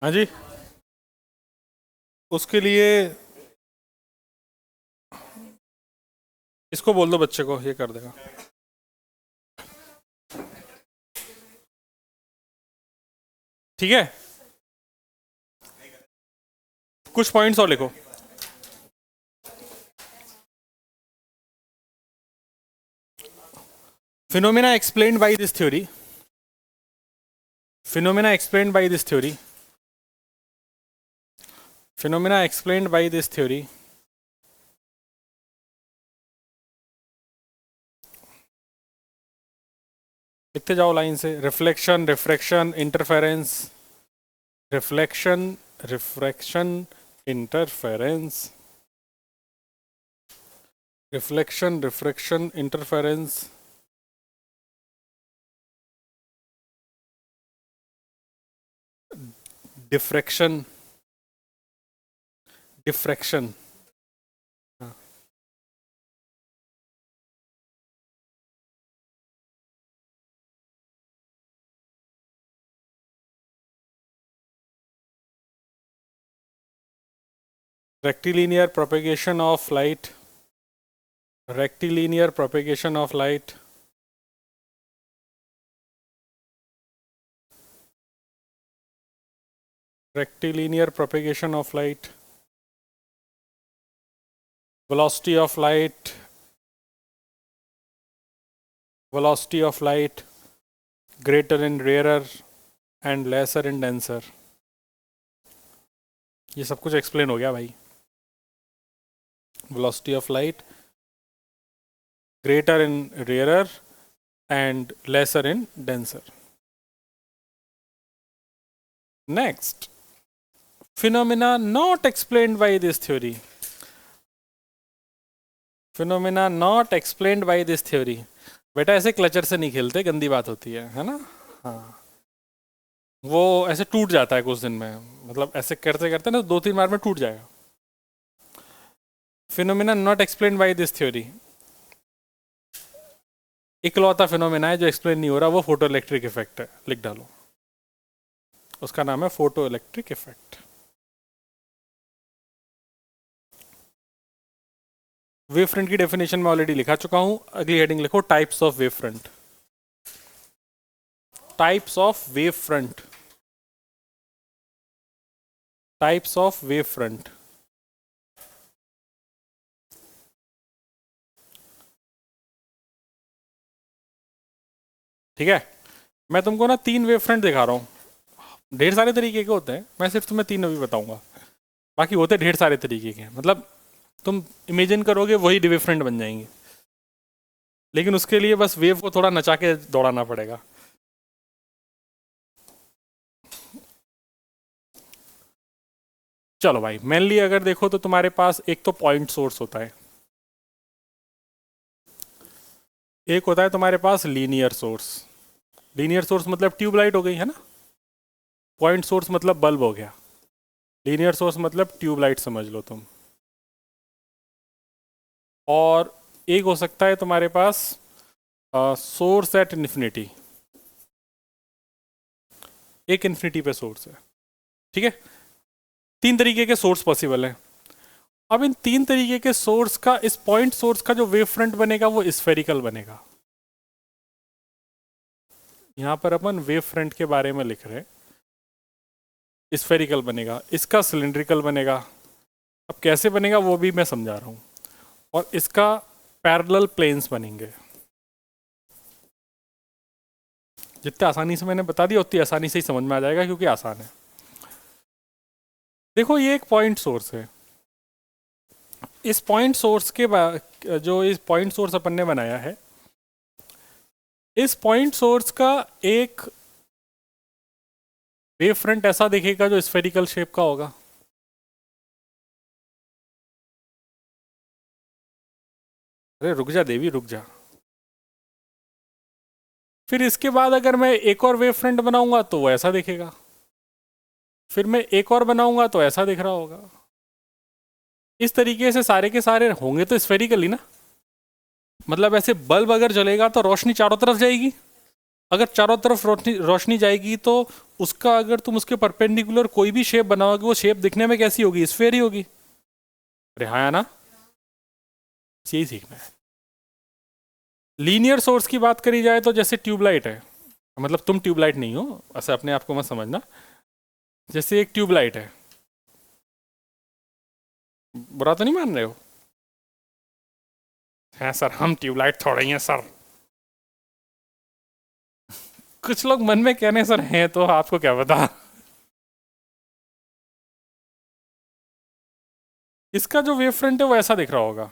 हाँ जी। उसके लिए इसको बोल दो बच्चे को, ये कर देगा। ठीक है, कुछ पॉइंट्स और लिखो। Phenomena explained by this theory, phenomena explained by this theory, phenomena explained by this theory लिखते जाओ लाइन से। Reflection, refraction, interference, reflection, refraction, interference, reflection, refraction, interference, diffraction, diffraction. rectilinear propagation of light, rectilinear propagation of light, rectilinear propagation of light, velocity of light, velocity of light greater in rarer and lesser in denser। ये सब कुछ explain हो गया भाई। velocity of light greater in rarer and lesser in denser। Next, phenomena not explained by this theory, phenomena not explained by this theory। बेटा ऐसे clutcher से नहीं खेलते, गंदी बात होती है ना। हाँ, वो ऐसे टूट जाता है कुछ दिन में, मतलब ऐसे करते करते ना 2-3 बार में टूट जाएगा। Phenomena not explain by this theory, इकलौता फिनोमिना है जो एक्सप्लेन नहीं हो रहा, वो फोटो इलेक्ट्रिक इफेक्ट है। लिख डालो, उसका नाम है photo electric effect. Wave front की डेफिनेशन में ऑलरेडी लिखा चुका हूं, अगली हेडिंग लिखो types of wave front. Types of wave front, types of wave front. ठीक है, मैं तुमको ना 3 वेव फ्रंट दिखा रहा हूं। ढेर सारे तरीके के होते हैं, मैं सिर्फ तुम्हें 3 अभी बताऊंगा, बाकी होते ढेर सारे तरीके के। मतलब तुम इमेजिन करोगे वही वेव फ्रंट बन जाएंगे, लेकिन उसके लिए बस वेव को थोड़ा नचा के दौड़ाना पड़ेगा। चलो भाई, मेनली अगर देखो तो तुम्हारे पास एक तो पॉइंट सोर्स होता है, एक होता है तुम्हारे पास लीनियर सोर्स। लीनियर सोर्स मतलब ट्यूबलाइट हो गई है ना, पॉइंट सोर्स मतलब बल्ब हो गया, लीनियर सोर्स मतलब ट्यूबलाइट समझ लो तुम। और एक हो सकता है तुम्हारे पास सोर्स एट इन्फिनिटी, एक इन्फिनिटी पे सोर्स है। ठीक है, 3 तरीके के सोर्स पॉसिबल हैं। अब इन 3 तरीके के सोर्स का, इस पॉइंट सोर्स का जो वेव फ्रंट बनेगा वो स्फेरिकल बनेगा। यहाँ पर अपन वेव फ्रंट के बारे में लिख रहे हैं। स्फेरिकल बनेगा, इसका सिलिंड्रिकल बनेगा। अब कैसे बनेगा वो भी मैं समझा रहा हूँ। और इसका पैरेलल प्लेन्स बनेंगे। जितने आसानी से मैंने बता दिया उतनी आसानी से ही समझ में आ जाएगा, क्योंकि आसान है। देखो ये एक पॉइंट सोर्स है। इस पॉइंट सोर्स के जो इस पॉइंट सोर्स अपन ने बनाया है, इस पॉइंट सोर्स का एक वेव फ्रंट ऐसा दिखेगा जो स्फेरिकल शेप का होगा। अरे रुक जा देवी, रुक जा। फिर इसके बाद अगर मैं एक और वेव फ्रंट बनाऊंगा तो वो ऐसा दिखेगा। फिर मैं एक और बनाऊंगा तो ऐसा दिख रहा होगा। इस तरीके से सारे के सारे होंगे तो स्फेरिकल ही ना। मतलब ऐसे बल्ब अगर जलेगा तो रोशनी चारों तरफ जाएगी। अगर चारों तरफ रोशनी जाएगी तो उसका अगर तुम उसके परपेंडिकुलर कोई भी शेप बनाओगे, वो शेप दिखने में कैसी होगी? स्फेयर ही होगी। अरे हाँ या ना? यही सीखना है। लीनियर सोर्स की बात करी जाए तो जैसे ट्यूबलाइट है, मतलब तुम ट्यूबलाइट नहीं हो, ऐसे अपने आप को मत समझना। जैसे एक ट्यूबलाइट है, बुरा तो नहीं मान रहे हो? हाँ सर, हम ट्यूबलाइट थोड़े ही हैं सर। कुछ लोग मन में कहने सर हैं, तो आपको क्या पता। इसका जो वेव फ्रंट है वो ऐसा दिख रहा होगा।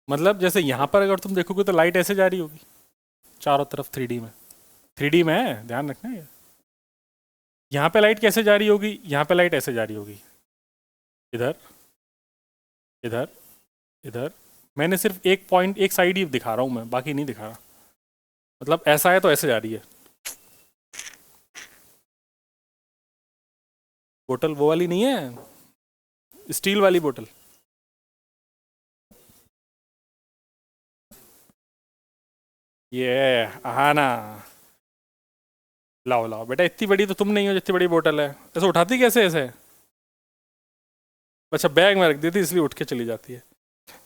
मतलब जैसे यहां पर अगर तुम देखोगे तो लाइट ऐसे जा रही होगी चारों तरफ 3D में। 3D में है, ध्यान रखना है। यहाँ पे लाइट कैसे जा रही होगी? यहाँ पे लाइट ऐसे जा रही होगी, इधर इधर इधर। मैंने सिर्फ एक पॉइंट, एक साइड ही दिखा रहा हूँ मैं, बाकी नहीं दिखा रहा। मतलब ऐसा है तो ऐसे जा रही है। बोतल वो वाली नहीं है, स्टील वाली बोतल। ये हाँ ना। लाओ लाओ बेटा, इतनी बड़ी तो तुम नहीं हो जितनी बड़ी बोतल है। ऐसे उठाती कैसे ऐसे? अच्छा बैग में रख देती इसलिए उठ के चली जाती है।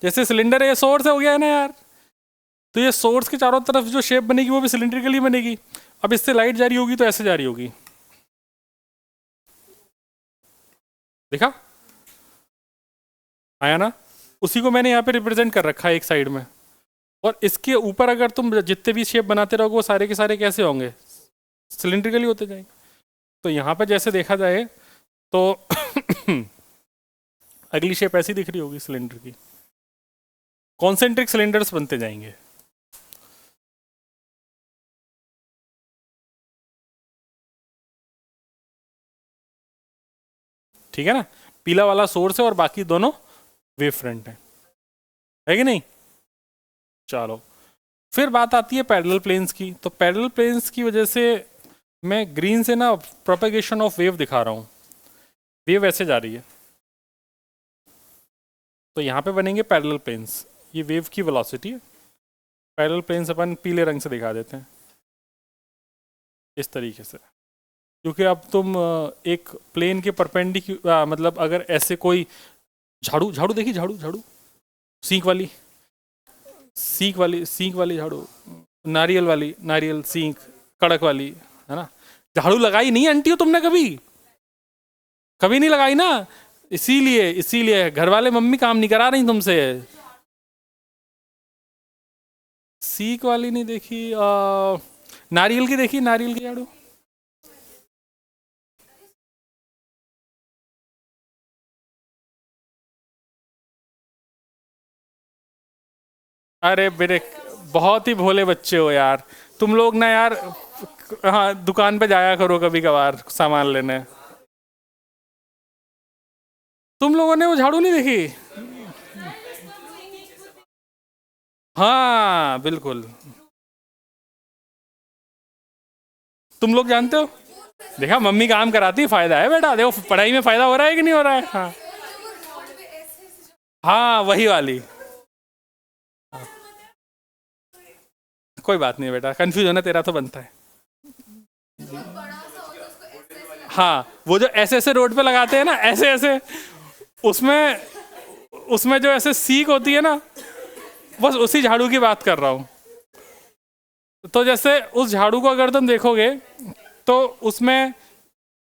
जैसे सिलेंडर है, ये सोर्स है, हो गया है ना यार। तो ये सोर्स के चारों तरफ जो शेप बनेगी वो भी सिलेंड्रिकली बनेगी। अब इससे लाइट जा रही होगी तो ऐसे जा रही होगी, देखा आया ना? उसी को मैंने यहाँ पे रिप्रेजेंट कर रखा है एक साइड में। और इसके ऊपर अगर तुम जितने भी शेप बनाते रहोगे वो सारे के सारे कैसे होंगे? सिलेंड्रिकली होते जाएंगे। तो यहाँ पे जैसे देखा जाए तो अगली शेप ऐसी दिख रही होगी सिलेंडर की। कॉन्सेंट्रिक सिलेंडर्स बनते जाएंगे। ठीक है ना? पीला वाला सोर्स है और बाकी दोनों वेव फ्रंट है कि नहीं? चलो फिर बात आती है पैरेलल प्लेन्स की। तो पैरेलल प्लेन्स की वजह से मैं ग्रीन से ना प्रोपेगेशन ऑफ वेव दिखा रहा हूँ। वेव ऐसे जा रही है तो यहाँ पे बनेंगे पैरेलल प्लेन्स। ये वेव की वेलोसिटी है। पैरेलल प्लेन्स अपन पीले रंग से दिखा देते हैं इस तरीके से, क्योंकि अब तुम एक प्लेन के परपेंडिकुलर, मतलब अगर ऐसे कोई झाड़ू, झाड़ू देखी, झाड़ू झाड़ू सीख वाली, सीख वाली झाड़ू, नारियल वाली, नारियल सीख कड़क वाली, है ना? झाड़ू लगाई नहीं आंटी हो तुमने कभी? कभी नहीं लगाई ना। इसीलिए इसीलिए घर वाले मम्मी काम नहीं करा रही तुमसे। सीख वाली नहीं देखी? नारियल की देखी? नारियल की झाड़ू। अरे बेटे, बहुत ही भोले बच्चे हो यार तुम लोग ना यार। हाँ, दुकान पे जाया करो कभी कभार सामान लेने। तुम लोगों ने वो झाड़ू नहीं देखी? हाँ बिल्कुल। तुम लोग जानते हो? देखा, मम्मी काम कराती है, फायदा है बेटा। देखो पढ़ाई में फायदा हो रहा है कि नहीं हो रहा है? हाँ हाँ, वही वाली। कोई बात नहीं बेटा, कंफ्यूज होना तेरा तो बनता है। हाँ, वो जो ऐसे ऐसे रोड पे लगाते हैं ना, ऐसे ऐसे, उसमें उसमें जो ऐसे सीख होती है ना, बस उसी झाड़ू की बात कर रहा हूँ। तो जैसे उस झाड़ू को अगर तुम देखोगे तो उसमें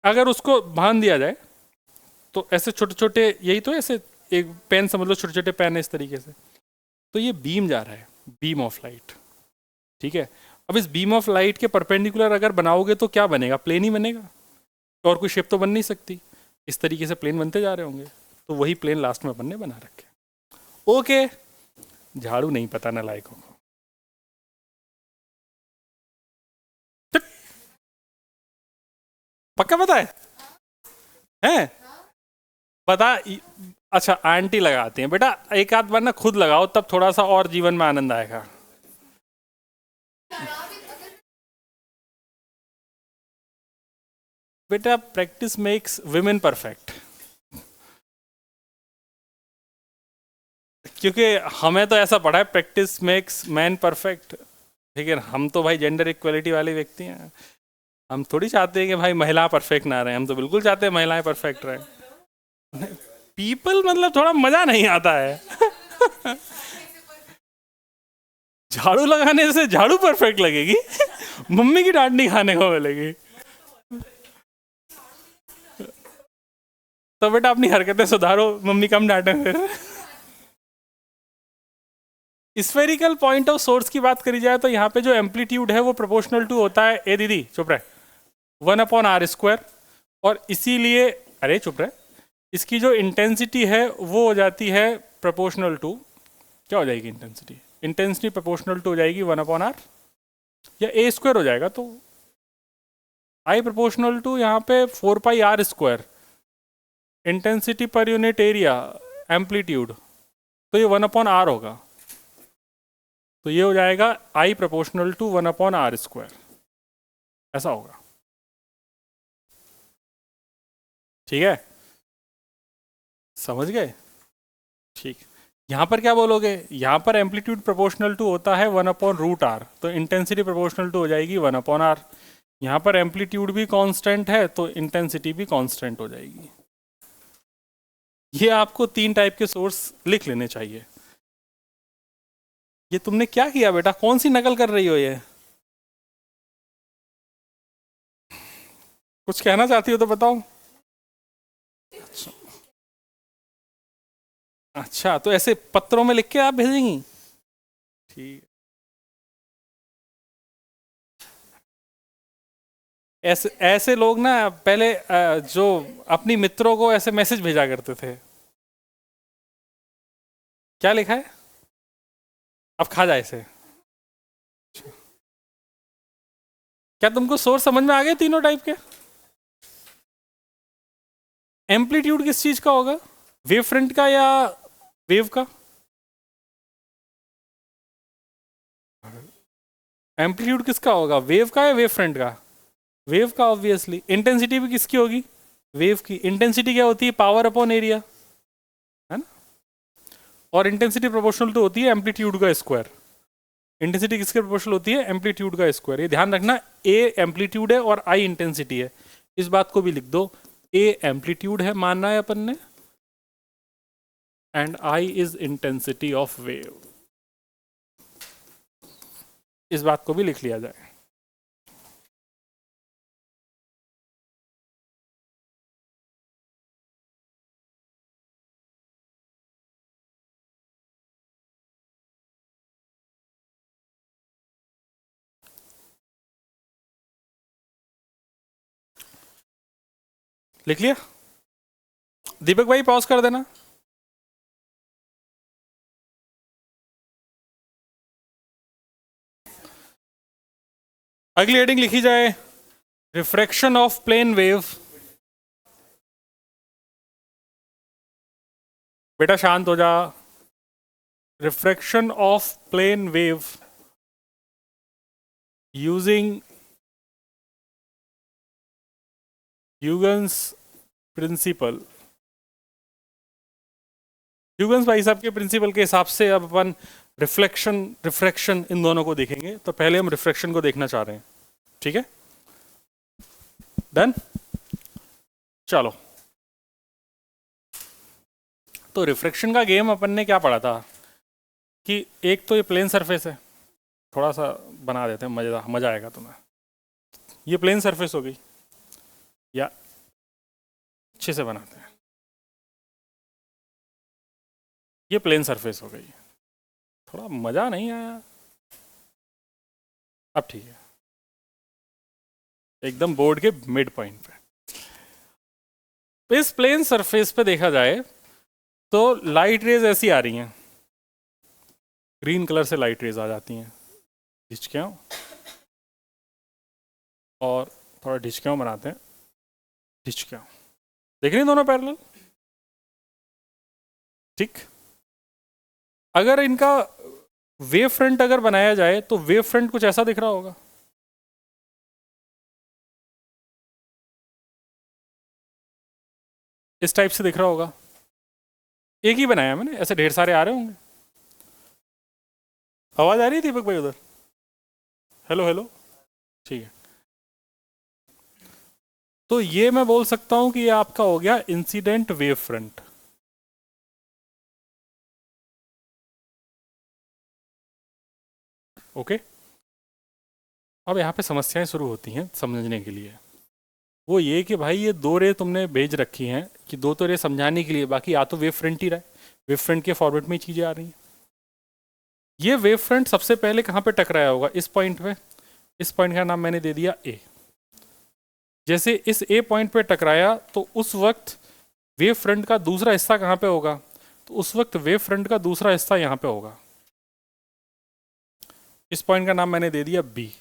अगर उसको बांध दिया जाए तो ऐसे छोटे छोटे, यही तो ऐसे एक पेन समझ लो, छोटे छोटे पेन है इस तरीके से, तो ये बीम जा रहा है, बीम ऑफ लाइट, ठीक है। अब इस बीम ऑफ लाइट के परपेंडिकुलर अगर बनाओगे तो क्या बनेगा, प्लेन ही बनेगा, और कोई शेप तो बन नहीं सकती। इस तरीके से प्लेन बनते जा रहे होंगे, तो वही प्लेन लास्ट में अपन ने बना रखे। ओके, झाड़ू नहीं पता नालायकों को। पक्का पता है? हैं? पता? अच्छा, आंटी लगाती हैं बेटा, एक आध बार ना खुद लगाओ, तब थोड़ा सा और जीवन में आनंद आएगा। बेटा प्रैक्टिस मेक्स विमेन परफेक्ट, क्योंकि हमें तो ऐसा पढ़ा है प्रैक्टिस मेक्स मैन परफेक्ट, लेकिन हम तो भाई जेंडर इक्वलिटी वाले व्यक्ति हैं। हम थोड़ी चाहते हैं कि भाई महिला परफेक्ट ना रहे, हम तो बिल्कुल चाहते हैं महिलाएं परफेक्ट रहे। पीपल मतलब थोड़ा मजा नहीं आता है। झाड़ू लगाने से झाड़ू परफेक्ट लगेगी, मम्मी की डांट नहीं खाने को मिलेगी। तो बेटा अपनी हरकतें सुधारो, मम्मी कम डांटे फिर। स्फेरिकल पॉइंट ऑफ सोर्स की बात करी जाए तो यहाँ पे जो एम्पलीट्यूड है वो प्रोपोर्शनल टू होता है, ए दीदी चुप रहे, 1/r², और इसीलिए, अरे चुप रहे, इसकी जो इंटेंसिटी है वो हो जाती है प्रोपोर्शनल टू, क्या हो जाएगी इंटेंसिटी, इंटेंसिटी प्रोपोर्शनल टू हो जाएगी 1/r, या a² हो जाएगा, तो I प्रोपोर्शनल टू यहाँ पे 4πr², intensity per unit area amplitude, तो ये 1/r होगा, तो ये हो जाएगा I प्रोपोर्शनल टू 1/r², ऐसा होगा, ठीक है, समझ गए? ठीक, यहाँ पर क्या बोलोगे, यहाँ पर एम्पलीट्यूड प्रोपोर्शनल टू होता है 1/√r, तो इंटेंसिटी प्रोपोर्शनल टू हो जाएगी 1/r। यहाँ पर एम्पलीट्यूड भी कांस्टेंट है तो इंटेंसिटी भी कांस्टेंट हो जाएगी। ये आपको 3 टाइप के सोर्स लिख लेने चाहिए। ये तुमने क्या किया बेटा, कौन सी नकल कर रही हो ये? कुछ कहना चाहती हो तो बताओ। अच्छा, तो ऐसे पत्रों में लिख के आप भेजेंगी? ठीक, ऐसे ऐसे लोग ना पहले जो अपनी मित्रों को ऐसे मैसेज भेजा करते थे, क्या लिखा है, अब खा जाए इसे। क्या तुमको सोर्स समझ में आ गए तीनों टाइप के? एम्पलीट्यूड किस चीज का होगा, वेव फ्रंट का या वेव का? एम्पलीट्यूड किसका होगा, वेव का या वेव फ्रंट का? वेव का ऑब्वियसली। इंटेंसिटी भी किसकी होगी, वेव की। इंटेंसिटी क्या होती है, पावर अपॉन एरिया, है ना, और इंटेंसिटी प्रोपोर्शनल तो होती है एम्पलीट्यूड का स्क्वायर। इंटेंसिटी किसके प्रोपोर्शनल होती है, एम्पलीट्यूड का स्क्वायर। ये ध्यान रखना, ए एम्पलीट्यूड है और आई इंटेंसिटी है, इस बात को भी लिख दो। ए एम्पलीट्यूड है मानना है अपन ने, and I is intensity of wave, इस बात को भी लिख लिया जाए। लिख लिया? दीपक भाई पॉज कर देना। अगली हेडिंग लिखी जाए, रिफ्रैक्शन ऑफ प्लेन वेव। बेटा शांत हो जा। Refraction of plane wave using Huygens principle. Huygens भाई साहब के प्रिंसिपल के हिसाब से अब अपन रिफ्लेक्शन रिफ्रैक्शन इन दोनों को देखेंगे। तो पहले हम रिफ्रैक्शन को देखना चाह रहे हैं, ठीक है, डन। चलो, तो रिफ्रैक्शन का गेम अपन ने क्या पढ़ा था कि एक तो ये प्लेन सरफेस है, थोड़ा सा बना देते हैं, मज़ा आएगा तुम्हें। ये प्लेन सरफेस हो गई, या अच्छे से बनाते हैं, ये प्लेन सरफेस हो गई। थोड़ा मज़ा नहीं आया, अब ठीक है, एकदम बोर्ड के मिड पॉइंट पे। इस प्लेन सरफेस पे देखा जाए तो लाइट रेज ऐसी आ रही हैं, ग्रीन कलर से लाइट रेज आ जाती हैं, ढिचकियाँ, और थोड़ा ढिचकियाँ बनाते हैं, ढिचकियाँ देख रही हैं दोनों पैरेलल, ठीक। अगर इनका वेव फ्रंट अगर बनाया जाए तो वेव फ्रंट कुछ ऐसा दिख रहा होगा, इस टाइप से दिख रहा होगा। एक ही बनाया मैंने, ऐसे ढेर सारे आ रहे होंगे। आवाज आ रही है दीपक भाई उधर? हेलो हेलो, ठीक है। तो ये मैं बोल सकता हूं कि ये आपका हो गया इंसिडेंट वेव फ्रंट। ओके, अब यहाँ पे समस्याएं शुरू होती हैं समझने के लिए। वो ये कि भाई ये दो रे तुमने भेज रखी हैं कि दो तो रे समझाने के लिए, बाकी या तो वेव फ्रंट ही रहा है, वेव फ्रंट के फॉर्मेट में ही चीज़ें आ रही हैं। ये वेव फ्रंट सबसे पहले कहाँ पे टकराया होगा? इस पॉइंट पे। इस पॉइंट का नाम मैंने दे दिया ए। जैसे इस ए पॉइंट पे टकराया तो उस वक्त वेव फ्रंट का दूसरा हिस्सा कहाँ पे होगा? तो उस वक्त वेव फ्रंट का दूसरा हिस्सा यहाँ पे होगा। इस पॉइंट का नाम मैंने दे दिया बी।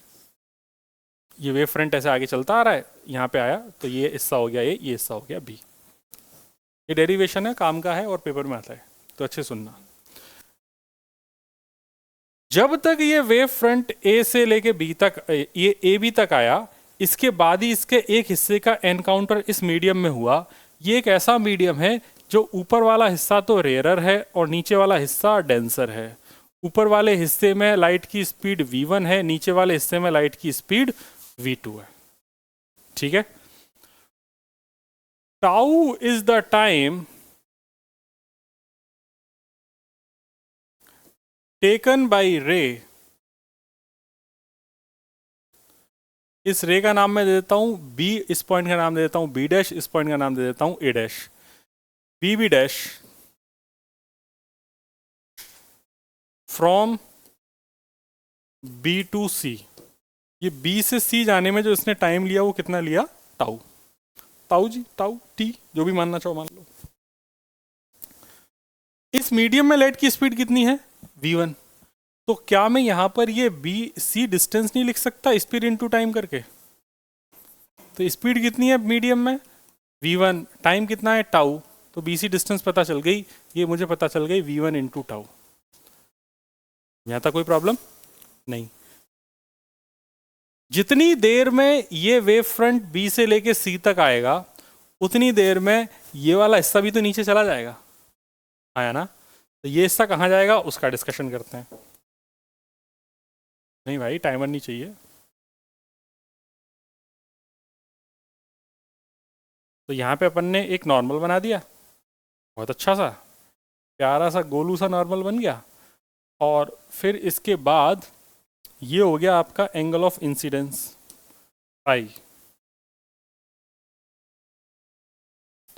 ये वेव फ्रंट ऐसे आगे चलता आ रहा है, यहाँ पे आया तो ये हिस्सा हो गया ए, ये हिस्सा हो गया बी। ये डेरिवेशन है, काम का है और पेपर में आता है, तो अच्छे सुनना। जब तक ये वेव फ्रंट ए से लेके बी तक, ये ए बी तक आया, इसके बाद ही इसके एक हिस्से का एनकाउंटर इस मीडियम में हुआ। ये एक ऐसा मीडियम है जो ऊपर वाला हिस्सा तो रेयरर है और नीचे वाला हिस्सा डेंसर है। ऊपर वाले हिस्से में लाइट की स्पीड v1 है, नीचे वाले हिस्से में लाइट की स्पीड v2 है, ठीक है। Tau is the time taken by रे। इस रे का नाम मैं दे देता हूं बी, इस पॉइंट का नाम दे देता हूं बी डैश, इस पॉइंट का नाम दे देता हूं A dash. B B dash from B to C. ये बी से सी जाने में जो इसने टाइम लिया वो कितना लिया? टाउ। टाउ जी, टाउ टी, जो भी मानना चाहो मान लो। इस मीडियम में लाइट की स्पीड कितनी है? v1। तो क्या मैं यहां पर ये बी सी डिस्टेंस नहीं लिख सकता स्पीड इनटू टाइम करके? तो स्पीड कितनी है मीडियम में? v1, टाइम कितना है? टाउ। तो बी सी डिस्टेंस पता चल गई, ये मुझे पता चल गई v1 इंटू टाउ। यहां तक कोई प्रॉब्लम नहीं। जितनी देर में ये वेव फ्रंट बी से लेके सी तक आएगा, उतनी देर में ये वाला हिस्सा भी तो नीचे चला जाएगा, आया ना? तो ये हिस्सा कहाँ जाएगा उसका डिस्कशन करते हैं। नहीं भाई, टाइमर नहीं चाहिए। तो यहाँ पे अपन ने एक नॉर्मल बना दिया, बहुत अच्छा सा प्यारा सा गोलू सा नॉर्मल बन गया। और फिर इसके बाद ये हो गया आपका एंगल ऑफ इंसिडेंस आई।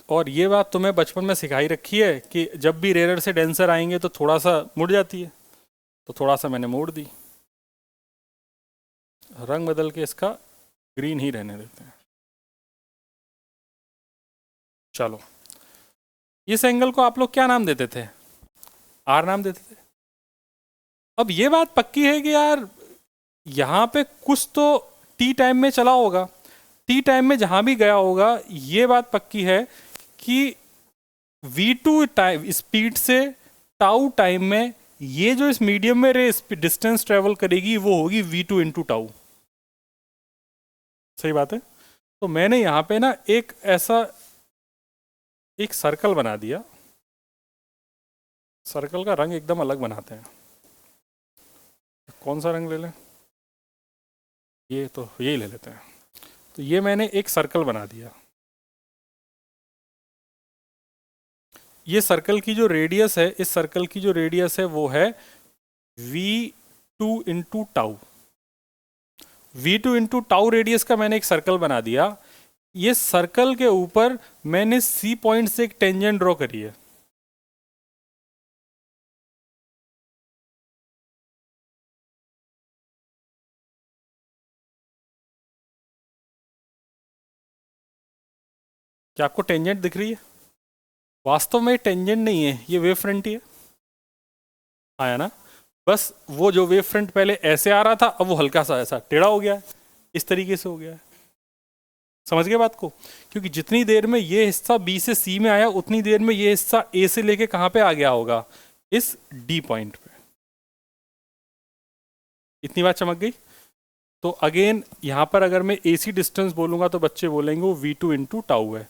और ये बात तुम्हें बचपन में सिखाई रखी है कि जब भी रेयर से डेंसर आएंगे तो थोड़ा सा मुड़ जाती है, तो थोड़ा सा मैंने मोड़ दी। रंग बदल के इसका ग्रीन ही रहने देते हैं। चलो, इस एंगल को आप लोग क्या नाम देते थे? आर नाम देते थे। अब ये बात पक्की है कि यार यहाँ पे कुछ तो टी टाइम में चला होगा, टी टाइम में जहाँ भी गया होगा, ये बात पक्की है कि v2 टाइम स्पीड से टाउ टाइम में ये जो इस मीडियम में रे डिस्टेंस ट्रेवल करेगी वो होगी v2 इंटू टाउ। सही बात है। तो मैंने यहाँ पे ना एक ऐसा एक सर्कल बना दिया। सर्कल का रंग एकदम अलग बनाते हैं। कौन सा रंग ले लें? ये तो यही ले लेते हैं। तो ये मैंने एक सर्कल बना दिया। ये सर्कल की जो रेडियस है, इस सर्कल की जो रेडियस है वो है v2 into tau. v2 into tau radius का मैंने एक सर्कल बना दिया, ये सर्कल के ऊपर मैंने सी पॉइंट से एक टेंजेंट ड्रॉ करी है। क्या आपको टेंजेंट दिख रही है? वास्तव में टेंजेंट नहीं है, ये वेव फ्रंट ही है। आया ना? बस वो जो वेव फ्रंट पहले ऐसे आ रहा था, अब वो हल्का सा ऐसा टेढ़ा हो गया है, इस तरीके से हो गया है। समझ गए बात को? क्योंकि जितनी देर में ये हिस्सा बी से सी में आया, उतनी देर में ये हिस्सा ए से लेके कहां पे आ गया होगा? इस डी पॉइंट पे। इतनी बात चमक गई? तो अगेन यहां पर अगर मैं एसी डिस्टेंस बोलूंगा तो बच्चे बोलेंगे वो v2 इंटू टाउ है।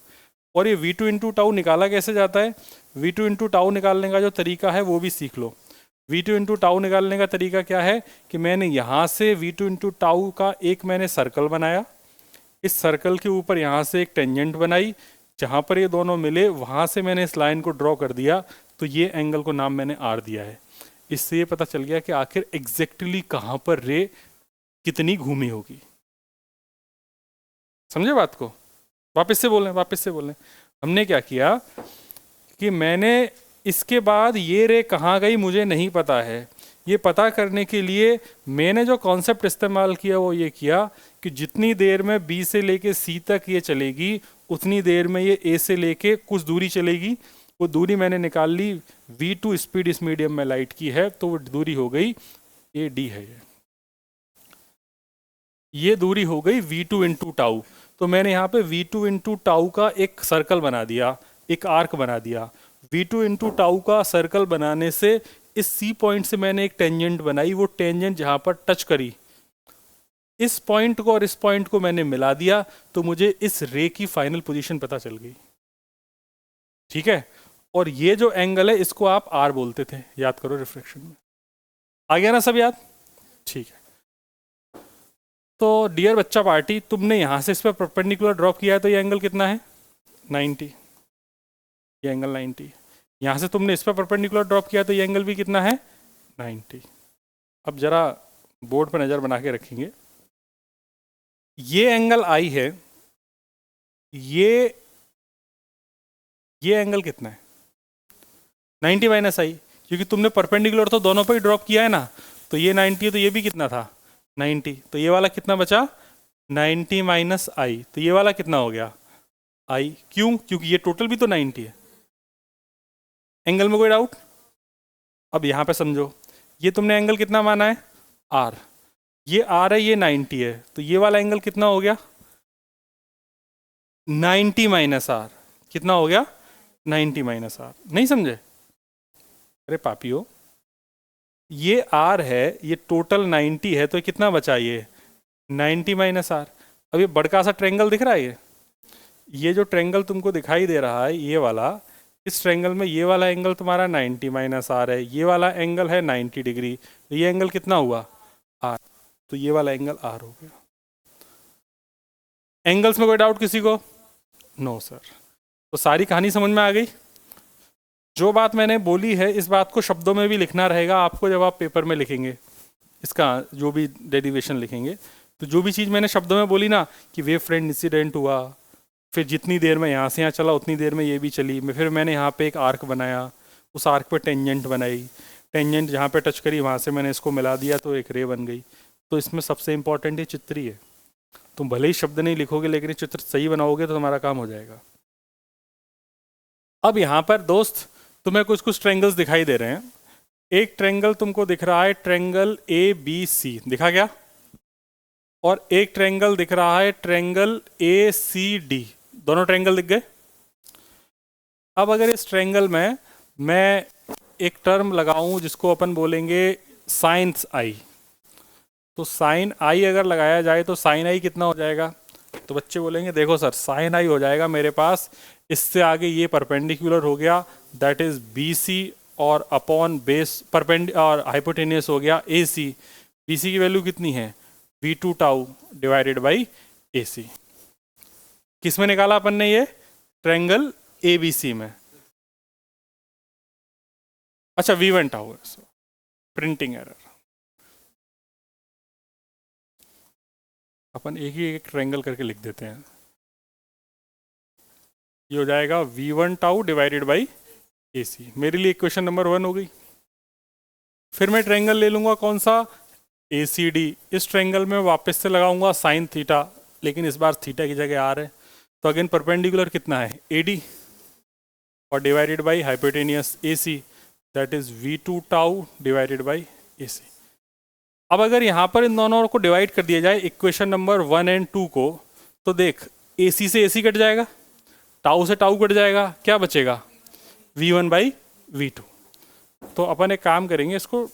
और ये v2 इंटू टाउ निकाला कैसे जाता है? v2 इंटू टाउ निकालने का जो तरीका है वो भी सीख लो। v2 इंटू टाउ निकालने का तरीका क्या है कि मैंने यहाँ से v2 इंटू टाउ का एक मैंने सर्कल बनाया, इस सर्कल के ऊपर यहाँ से एक टेंजेंट बनाई, जहाँ पर ये दोनों मिले वहाँ से मैंने इस लाइन को ड्रॉ कर दिया, तो ये एंगल को नाम मैंने आर दिया है। इससे ये पता चल गया कि आखिर एग्जैक्टली कहाँ पर रे कितनी घूमी होगी। समझे बात को? वापस से बोलें, वापस से बोलें। हमने क्या किया कि मैंने इसके बाद ये रे कहाँ गई मुझे नहीं पता है, ये पता करने के लिए मैंने जो कॉन्सेप्ट इस्तेमाल किया वो ये किया कि जितनी देर में बी से लेके सी तक ये चलेगी, उतनी देर में ये ए से लेके कुछ दूरी चलेगी। वो दूरी मैंने निकाल ली, v2 स्पीड इस मीडियम में लाइट की है, तो वो दूरी हो गई ए डी है। ये दूरी हो गई v2 इंटू टाउ। तो मैंने यहाँ पे v2 इंटू टाउ का एक सर्कल बना दिया, एक आर्क बना दिया। v2 इंटू टाउ का सर्कल बनाने से इस सी पॉइंट से मैंने एक टेंजेंट बनाई, वो टेंजेंट जहाँ पर टच करी, इस पॉइंट को और इस पॉइंट को मैंने मिला दिया, तो मुझे इस रे की फाइनल पोजीशन पता चल गई। ठीक है? और ये जो एंगल है इसको आप आर बोलते थे, याद करो रिफ्लेक्शन में। आ गया ना सब याद? ठीक है। तो डियर बच्चा पार्टी, तुमने यहाँ से इस पर परपेंडिकुलर ड्रॉप किया है, तो ये एंगल कितना है? 90। ये एंगल 90। यहाँ से तुमने इस पर परपेंडिकुलर ड्रॉप किया तो ये एंगल भी कितना है? 90। अब जरा बोर्ड पर नज़र बना के रखेंगे। ये एंगल आई है, ये एंगल कितना है? 90 माइनस आई, क्योंकि तुमने परपेंडिकुलर तो दोनों पर ही ड्रॉप किया है ना। तो ये 90 है, तो ये भी कितना था? 90। तो ये वाला कितना बचा? 90 माइनस आई। तो ये वाला कितना हो गया? आई। क्यों? क्योंकि ये टोटल भी तो 90 है। एंगल में कोई डाउट? अब यहां पे समझो, ये तुमने एंगल कितना माना है? आर। ये आर है, ये 90 है, तो ये वाला एंगल कितना हो गया? 90 माइनस आर। कितना हो गया? 90 माइनस आर। नहीं समझे? अरे पापियो, ये आर है, ये टोटल 90 है, तो कितना बचा? ये 90 माइनस आर। अब ये बड़का सा ट्रेंगल दिख रहा है, ये जो ट्रेंगल तुमको दिखाई दे रहा है ये वाला, इस ट्रेंगल में ये वाला एंगल तुम्हारा 90 माइनस आर है, ये वाला एंगल है 90 डिग्री। तो ये एंगल कितना हुआ? आर। तो ये वाला एंगल आर हो गया। एंगल्स में कोई डाउट किसी को? No sir. तो सारी कहानी समझ में आ गई। जो बात मैंने बोली है इस बात को शब्दों में भी लिखना रहेगा आपको जब आप पेपर में लिखेंगे, इसका जो भी डेरिवेशन लिखेंगे। तो जो भी चीज़ मैंने शब्दों में बोली ना कि वेव फ्रंट इंसिडेंट हुआ, फिर जितनी देर में यहाँ से यहाँ चला उतनी देर में ये भी चली, फिर मैंने यहाँ पे एक आर्क बनाया, उस आर्क पे टेंजेंट बनाई, टेंजेंट जहाँ पे टच करी वहाँ से मैंने इसको मिला दिया, तो एक रे बन गई। तो इसमें सबसे इंपॉर्टेंट ये चित्र ही है। तुम भले ही शब्द नहीं लिखोगे, लेकिन ये चित्र सही बनाओगे तो तुम्हारा काम हो जाएगा। अब यहाँ पर दोस्त तुम्हें कुछ कुछ ट्रेंगल्स दिखाई दे रहे हैं। एक ट्रेंगल तुमको दिख रहा है, ट्रेंगल ए बी सी, दिखा क्या? और एक ट्रेंगल दिख रहा है, ट्रेंगल ए सी डी। दोनों ट्रेंगल दिख गए। अब अगर इस ट्रेंगल में मैं एक टर्म लगाऊं जिसको अपन बोलेंगे साइंस आई, तो साइन आई अगर लगाया जाए तो साइन आई कितना हो जाएगा? तो बच्चे बोलेंगे देखो सर, साइन आई हो जाएगा मेरे पास, इससे आगे ये परपेंडिकुलर हो गया, दैट इज बी सी, और अपॉन बेस और हाइपोटेनियस हो गया ए सी। बी सी की वैल्यू कितनी है? v2 टाउ डिवाइडेड बाई ए सी। किस में निकाला अपन ने ये? ट्रेंगल ए बी सी में। अच्छा v1 टाउ, प्रिंटिंग एरर। अपन एक ही एक ट्रायंगल करके लिख देते हैं। ये हो जाएगा v1 tau divided by AC। मेरे लिए इक्वेशन नंबर 1 हो गई। फिर मैं ट्रायंगल ले लूंगा कौन सा, ACD। इस ट्रायंगल में वापस से लगाऊंगा साइन थीटा, लेकिन इस बार थीटा की जगह आर है, तो अगेन परपेंडिकुलर कितना है AD, और divided by hypotenuse AC, that is v2 tau divided by AC। अब अगर यहाँ पर इन दोनों को डिवाइड कर दिया जाए इक्वेशन नंबर 1 एंड 2 को, तो देख AC से AC कट जाएगा, टाउ से टाउ कट जाएगा, क्या बचेगा v1 बाई v2। तो अपन एक काम करेंगे, इसको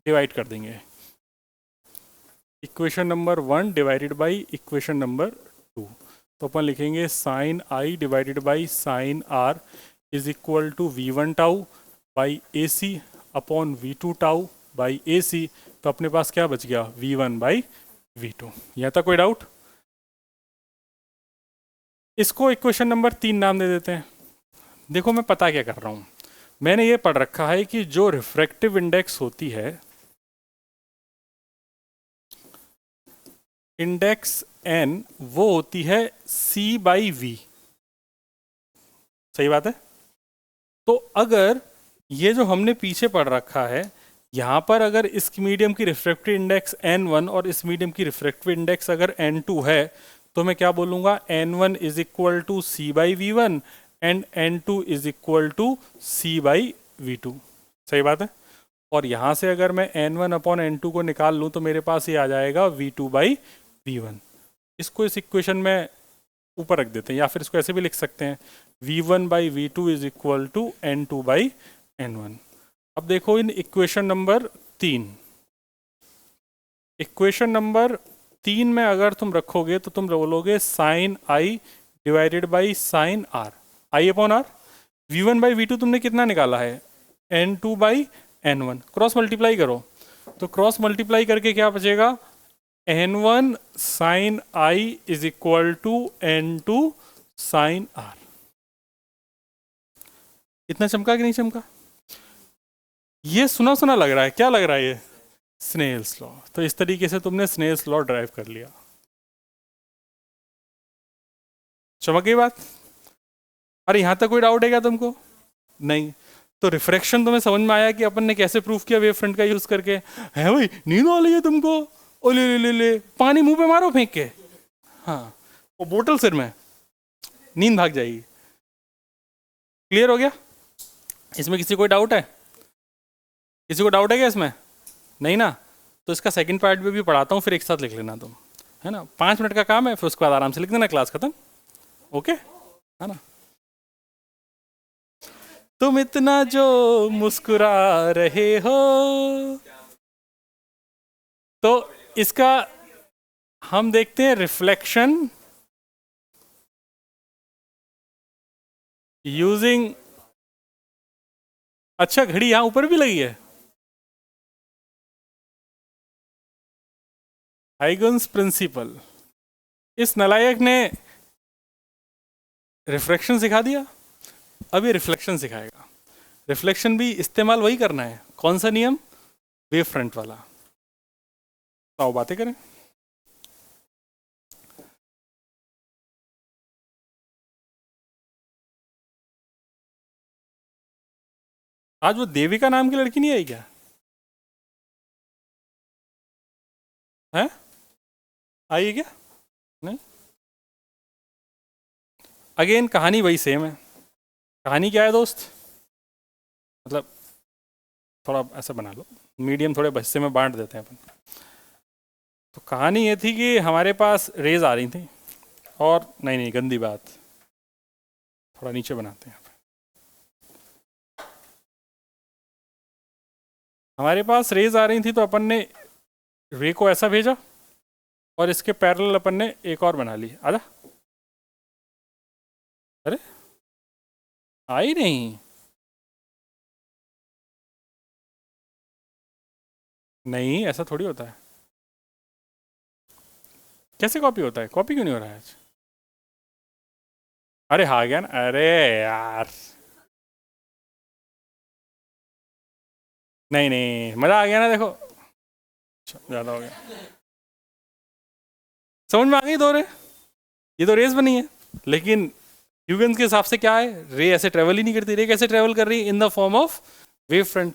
डिवाइड कर देंगे, equation number 1 divided by equation number 2। तो अपन लिखेंगे sine i divided by sine r is equal to v1 tau by AC upon v2 tau by AC। तो अपने पास क्या बच गया, v1 बाई v2। यहाँ तक कोई डाउट? इसको इक्वेशन नंबर 3 नाम दे देते हैं। देखो मैं पता क्या कर रहा हूँ, मैंने ये पढ़ रखा है कि जो रिफ्रैक्टिव इंडेक्स होती है, इंडेक्स n, वो होती है c बाई v। सही बात है? तो अगर ये जो हमने पीछे पढ़ रखा है, यहाँ पर अगर इस मीडियम की रिफ्रैक्टिव इंडेक्स n1 और इस मीडियम की रिफ्रैक्टिव इंडेक्स अगर n2 है, तो मैं क्या बोलूँगा, n1 is equal to c by v1 and n2 is equal to c by v2। सही बात है? और यहाँ से अगर मैं n1 अपॉन n2 को निकाल लूँ, तो मेरे पास ये आ जाएगा v2 बाई v1। इसको इस इक्वेशन में ऊपर रख देते हैं, या फिर इसको ऐसे भी लिख सकते हैं, v1 by v2 is equal to n2 by n1। अब देखो in equation number 3, equation number 3 में अगर तुम रखोगे तो तुम बोलोगे sine i divided by sine r, i upon r. v1 by v2 तुमने कितना निकाला है, n2 by n1। Cross multiply करो, तो क्रॉस मल्टीप्लाई करके क्या बचेगा, n1 sine i is equal to n2 sine r. इतना चमका कि नहीं चमका? ये सुना सुना लग रहा है, क्या लग रहा है ये, स्नेल्स लॉ। तो इस तरीके से तुमने स्नेल्स लॉ ड्राइव कर लिया। चमक गई बात? अरे यहां तक कोई डाउट है क्या तुमको? नहीं? तो रिफ्रैक्शन तुम्हें समझ में आया कि अपन ने कैसे प्रूफ किया वेव फ्रंट का यूज करके? है भाई, नींद आ रही है तुमको? ओ ले ले ले ले, पानी मुंह पे मारो फेंक के, हाँ, वो बोतल सिर में, नींद भाग जाएगी। क्लियर हो गया? इसमें किसी को डाउट है? किसी को डाउट है क्या इसमें? नहीं ना? तो इसका सेकंड पार्ट भी पढ़ाता हूँ, फिर एक साथ लिख लेना तुम, है ना? 5 मिनट का काम है, फिर उसके बाद आराम से लिख देना, क्लास खत्म। ओके, है ना? तुम इतना जो मुस्कुरा रहे हो, तो इसका हम देखते हैं रिफ्लेक्शन यूजिंग, अच्छा घड़ी यहां ऊपर भी लगी है, हाइगन्स प्रिंसिपल। इस नलायक ने रिफ्लेक्शन सिखा दिया, अब ये रिफ्लेक्शन सिखाएगा। रिफ्लेक्शन भी इस्तेमाल वही करना है, कौन सा नियम, वेव फ्रंट वाला। तो आओ बातें करें। आज वो देविका नाम की लड़की नहीं आई क्या? है? आई है क्या? नहीं? अगेन कहानी वही सेम है। कहानी क्या है दोस्त, मतलब थोड़ा ऐसा बना लो, मीडियम थोड़े हिस्से में बांट देते हैं अपन। तो कहानी ये थी कि हमारे पास रेज आ रही थी, और नहीं नहीं गंदी बात, थोड़ा नीचे बनाते हैं। हमारे पास रेज आ रही थी, तो अपन ने रे को ऐसा भेजा, और इसके पैरेलल अपन ने एक और बना ली। आजा, अरे आई नहीं, नहीं ऐसा थोड़ी होता है। कैसे कॉपी होता है? कॉपी क्यों नहीं हो रहा है आज? अरे हाँ गया ना, अरे यार, नहीं नहीं मजा आ गया ना, देखो ज़्यादा हो गया। समझ में आ गई दो रे? ये तो रेस बनी है, लेकिन ह्यूगेंस के हिसाब से क्या है, रे ऐसे ट्रेवल ही नहीं करती। रे कैसे ट्रेवल कर रही है? In the form of wave front.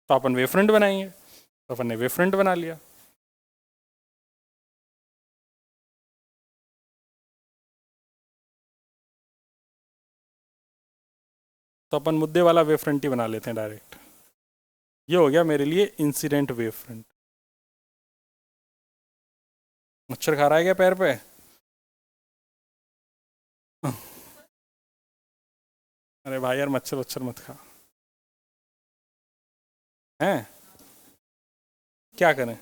तो अपन वेव फ्रंट बनाएंगे, तो अपन ने वेव फ्रंट बना लिया। तो अपन मुद्दे वाला वेव फ्रंट ही बना लेते हैं डायरेक्ट। ये हो गया मेरे लिए इंसिडेंट वेव फ्रंट। मच्छर खा रहा है क्या पैर पे? अरे भाई यार, मच्छर वच्छर मत खा। हैं? क्या करें?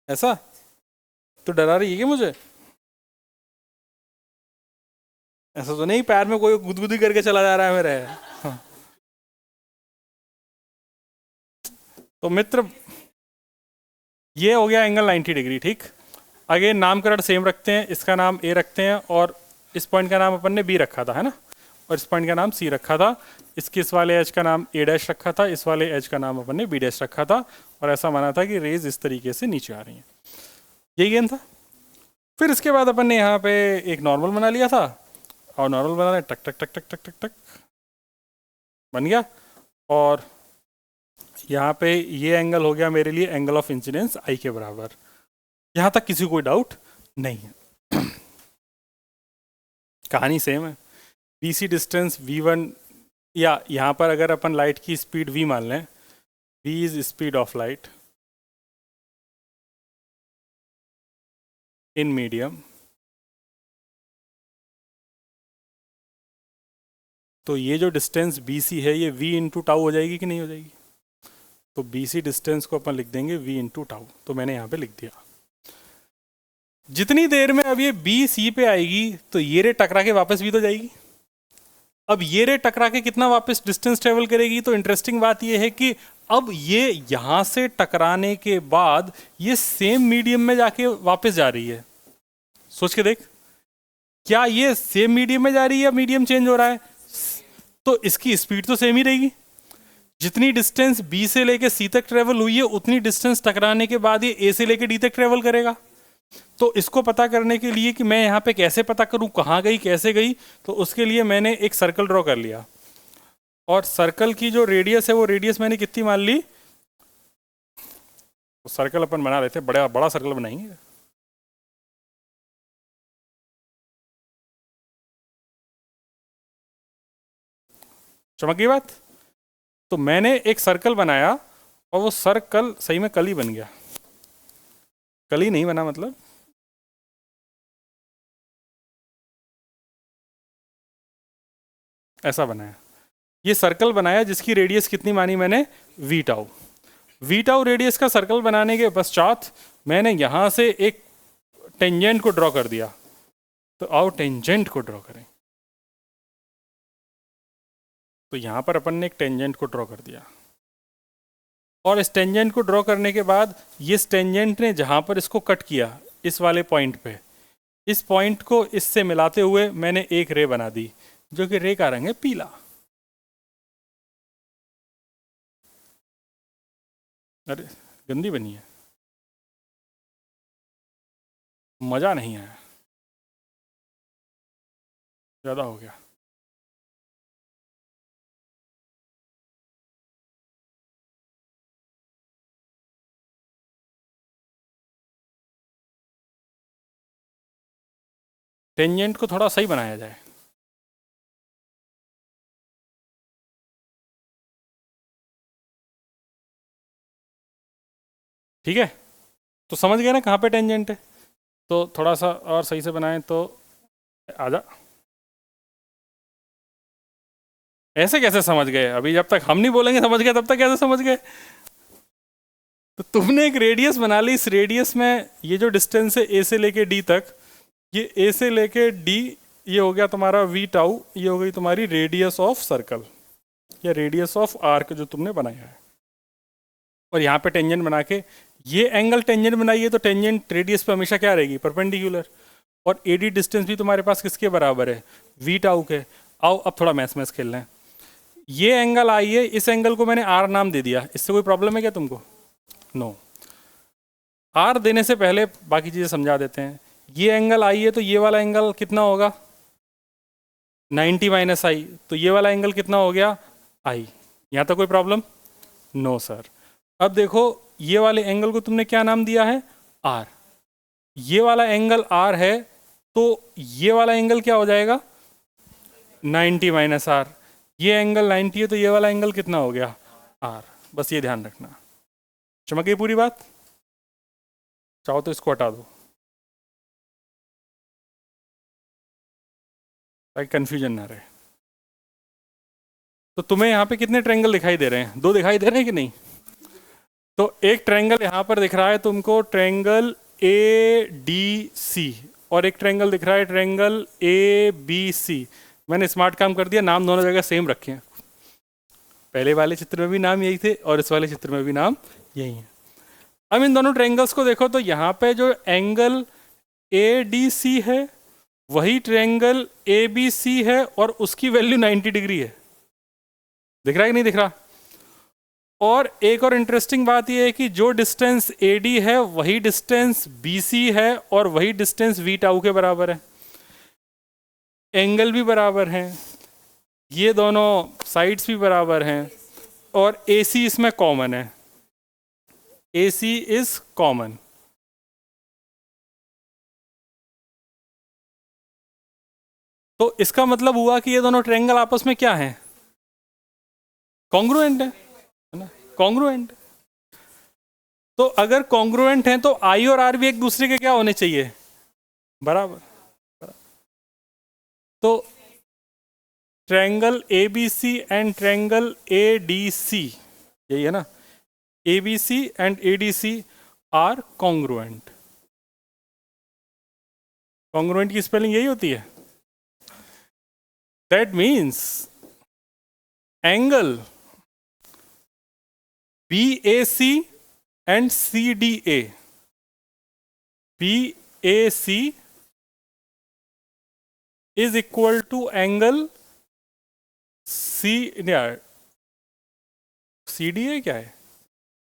ऐसा तो डरा रही है कि मुझे? ऐसा तो नहीं पैर में कोई गुदगुदी करके चला जा रहा है मेरे? हाँ। तो मित्र, ये हो गया एंगल 90 डिग्री, ठीक। अगेन नामकरण सेम रखते हैं, इसका नाम ए रखते हैं और इस पॉइंट का नाम अपन ने बी रखा था, है ना, और इस पॉइंट का नाम सी रखा था। इस वाले एज का नाम ए डैश रखा था, इस वाले एज का नाम अपन ने बी डैश रखा था, और ऐसा माना था कि रेज इस तरीके से नीचे आ रही हैं। यही गेम था। फिर इसके बाद अपन ने यहाँ पे एक नॉर्मल बना लिया था, और नॉर्मल बनाने टक टक टक टक टक टक टक बन गया। और यहाँ पे ये एंगल हो गया मेरे लिए एंगल ऑफ इंसिडेंस आई के बराबर। यहाँ तक किसी को कोई डाउट नहीं है? कहानी सेम है। बीसी डिस्टेंस v1, या यहाँ पर अगर अपन लाइट की स्पीड v मान लें, v is speed of light in medium, तो ये जो डिस्टेंस BC है ये v इंटू टाउ हो जाएगी कि नहीं हो जाएगी? तो BC डिस्टेंस को अपन लिख देंगे v इंटू टाउ। तो मैंने यहाँ पे लिख दिया। जितनी देर में अब ये BC पे आएगी तो ये रे टकरा के वापस भी तो जाएगी। अब ये रे टकरा के कितना वापस डिस्टेंस ट्रेवल करेगी? तो इंटरेस्टिंग बात ये है कि अब ये यहां से टकराने के बाद ये सेम मीडियम में जाके वापस जा रही है। सोच के देख, क्या ये सेम मीडियम में जा रही है या मीडियम चेंज हो रहा है? तो इसकी स्पीड तो सेम ही रहेगी। जितनी डिस्टेंस B से लेके C तक ट्रेवल हुई है उतनी डिस्टेंस टकराने के बाद ये A से लेके D तक ट्रेवल करेगा। तो इसको पता करने के लिए कि मैं यहाँ पे कैसे पता करूँ कहाँ गई कैसे गई, तो उसके लिए मैंने एक सर्कल ड्रॉ कर लिया, और सर्कल की जो रेडियस है वो रेडियस मैंने कितनी मान ली? तो सर्कल अपन बना लेते हैं, बड़ा बड़ा सर्कल बनाएंगे। चमक गई बात? तो मैंने एक सर्कल बनाया और वो सर्कल सही में कली बन गया। कली नहीं बना मतलब, ऐसा बनाया। ये सर्कल बनाया जिसकी रेडियस कितनी मानी मैंने? v tau. v tau radius का सर्कल बनाने के पश्चात मैंने यहां से एक टेंजेंट को ड्रॉ कर दिया। तो आओ टेंजेंट को ड्रॉ करें। तो यहां पर अपन ने एक टेंजेंट को ड्रॉ कर दिया, और इस टेंजेंट को ड्रॉ करने के बाद ये टेंजेंट ने जहां पर इसको कट किया इस वाले पॉइंट पे, इस पॉइंट को इससे मिलाते हुए मैंने एक रे बना दी, जो कि रे का रंग है पीला। अरे गंदी बनी है, मजा नहीं आया, ज्यादा हो गया। टेंजेंट को थोड़ा सही बनाया जाए। ठीक है, तो समझ गए ना कहाँ पे टेंजेंट है? तो थोड़ा सा और सही से बनाएं तो आजा। ऐसे कैसे समझ गए? अभी जब तक हम नहीं बोलेंगे समझ गए, तब तक कैसे समझ गए? तो तुमने एक रेडियस बना ली, इस रेडियस में ये जो डिस्टेंस है ए से लेके डी तक, ये ए से लेके डी, ये हो गया तुम्हारा v टाउ, ये हो गई तुम्हारी रेडियस ऑफ सर्कल या रेडियस ऑफ आर्क जो तुमने बनाया है। और यहाँ पे टेंजेंट बना के ये एंगल टेंजेंट बनाइए, तो टेंजेंट रेडियस पे हमेशा क्या रहेगी? परपेंडिकुलर। और एडी डिस्टेंस भी तुम्हारे पास किसके बराबर है? v टाउ के। आओ अब थोड़ा मैथ्स खेल लें। ये एंगल आई है, इस एंगल को मैंने आर नाम दे दिया, इससे कोई प्रॉब्लम है क्या तुमको? नो। आर देने से पहले बाकी चीज़ें समझा देते हैं। ये एंगल आई है तो ये वाला एंगल कितना होगा 90 माइनस आई, तो ये वाला एंगल कितना हो गया आई। यहाँ तक कोई प्रॉब्लम? No sir. अब देखो ये वाले एंगल को तुमने क्या नाम दिया है आर, ये वाला एंगल आर है तो ये वाला एंगल क्या हो जाएगा 90 माइनस आर, ये एंगल 90 है तो ये वाला एंगल कितना हो गया आर। बस ये ध्यान रखना। चमक गई पूरी बात? चाहो तो इसको हटा दो ताकि कंफ्यूजन ना रहे। तो तुम्हें यहाँ पे कितने ट्रायंगल दिखाई दे रहे हैं? दो दिखाई दे रहे हैं कि नहीं? तो एक ट्रायंगल यहाँ पर दिख रहा है तुमको, ट्रायंगल ए डी सी, और एक ट्रायंगल दिख रहा है ट्रायंगल ए बी सी। मैंने स्मार्ट काम कर दिया, नाम दोनों जगह सेम रखे हैं। पहले वाले चित्र में भी नाम यही थे और इस वाले चित्र में भी नाम यही है। अब इन दोनों ट्रायंगल्स को देखो तो यहाँ पे जो एंगल ए डी सी है वही ट्रायंगल ए बी सी है और उसकी वैल्यू 90 डिग्री है। दिख रहा है कि नहीं दिख रहा? और एक और इंटरेस्टिंग बात यह है कि जो डिस्टेंस ए डी है वही डिस्टेंस बी सी है और वही डिस्टेंस वी टाउ के बराबर है। एंगल भी बराबर हैं, ये दोनों साइड्स भी बराबर हैं और ए सी इसमें कॉमन है। ए सी इज कॉमन। तो इसका मतलब हुआ कि ये दोनों ट्रायंगल आपस में क्या हैं? कॉन्ग्रुएंट है ना? कॉन्ग्रुएंट। तो अगर कॉन्ग्रुएंट हैं तो आई और आर भी एक दूसरे के क्या होने चाहिए? बराबर। तो triangle A B C and triangle A D C, यही है ना, A B C and A D C are congruent. Congruent की स्पेलिंग यही होती है। That means angle BAC and CDA, BAC is equal to angle CDA क्या है?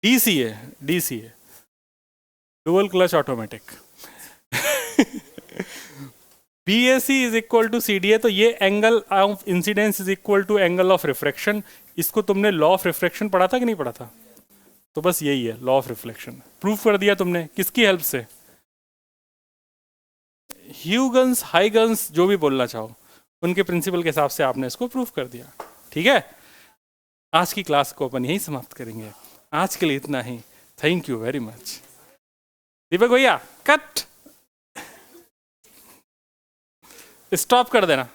DC है, DC है, dual clutch automatic. BAC is equal to CDA, तो ये angle of incidence is equal to angle of refraction. इसको तुमने law of refraction पढ़ा था कि नहीं पढ़ा था? तो बस यही है लॉ ऑफ रिफ्लेक्शन। प्रूफ कर दिया तुमने, किसकी हेल्प से? ह्यूगन्स, हाइगन्स, जो भी बोलना चाहो, उनके प्रिंसिपल के हिसाब से आपने इसको प्रूफ कर दिया। ठीक है, आज की क्लास को अपन यही समाप्त करेंगे। आज के लिए इतना ही। Thank you very much. Deepak भैया कट, स्टॉप कर देना।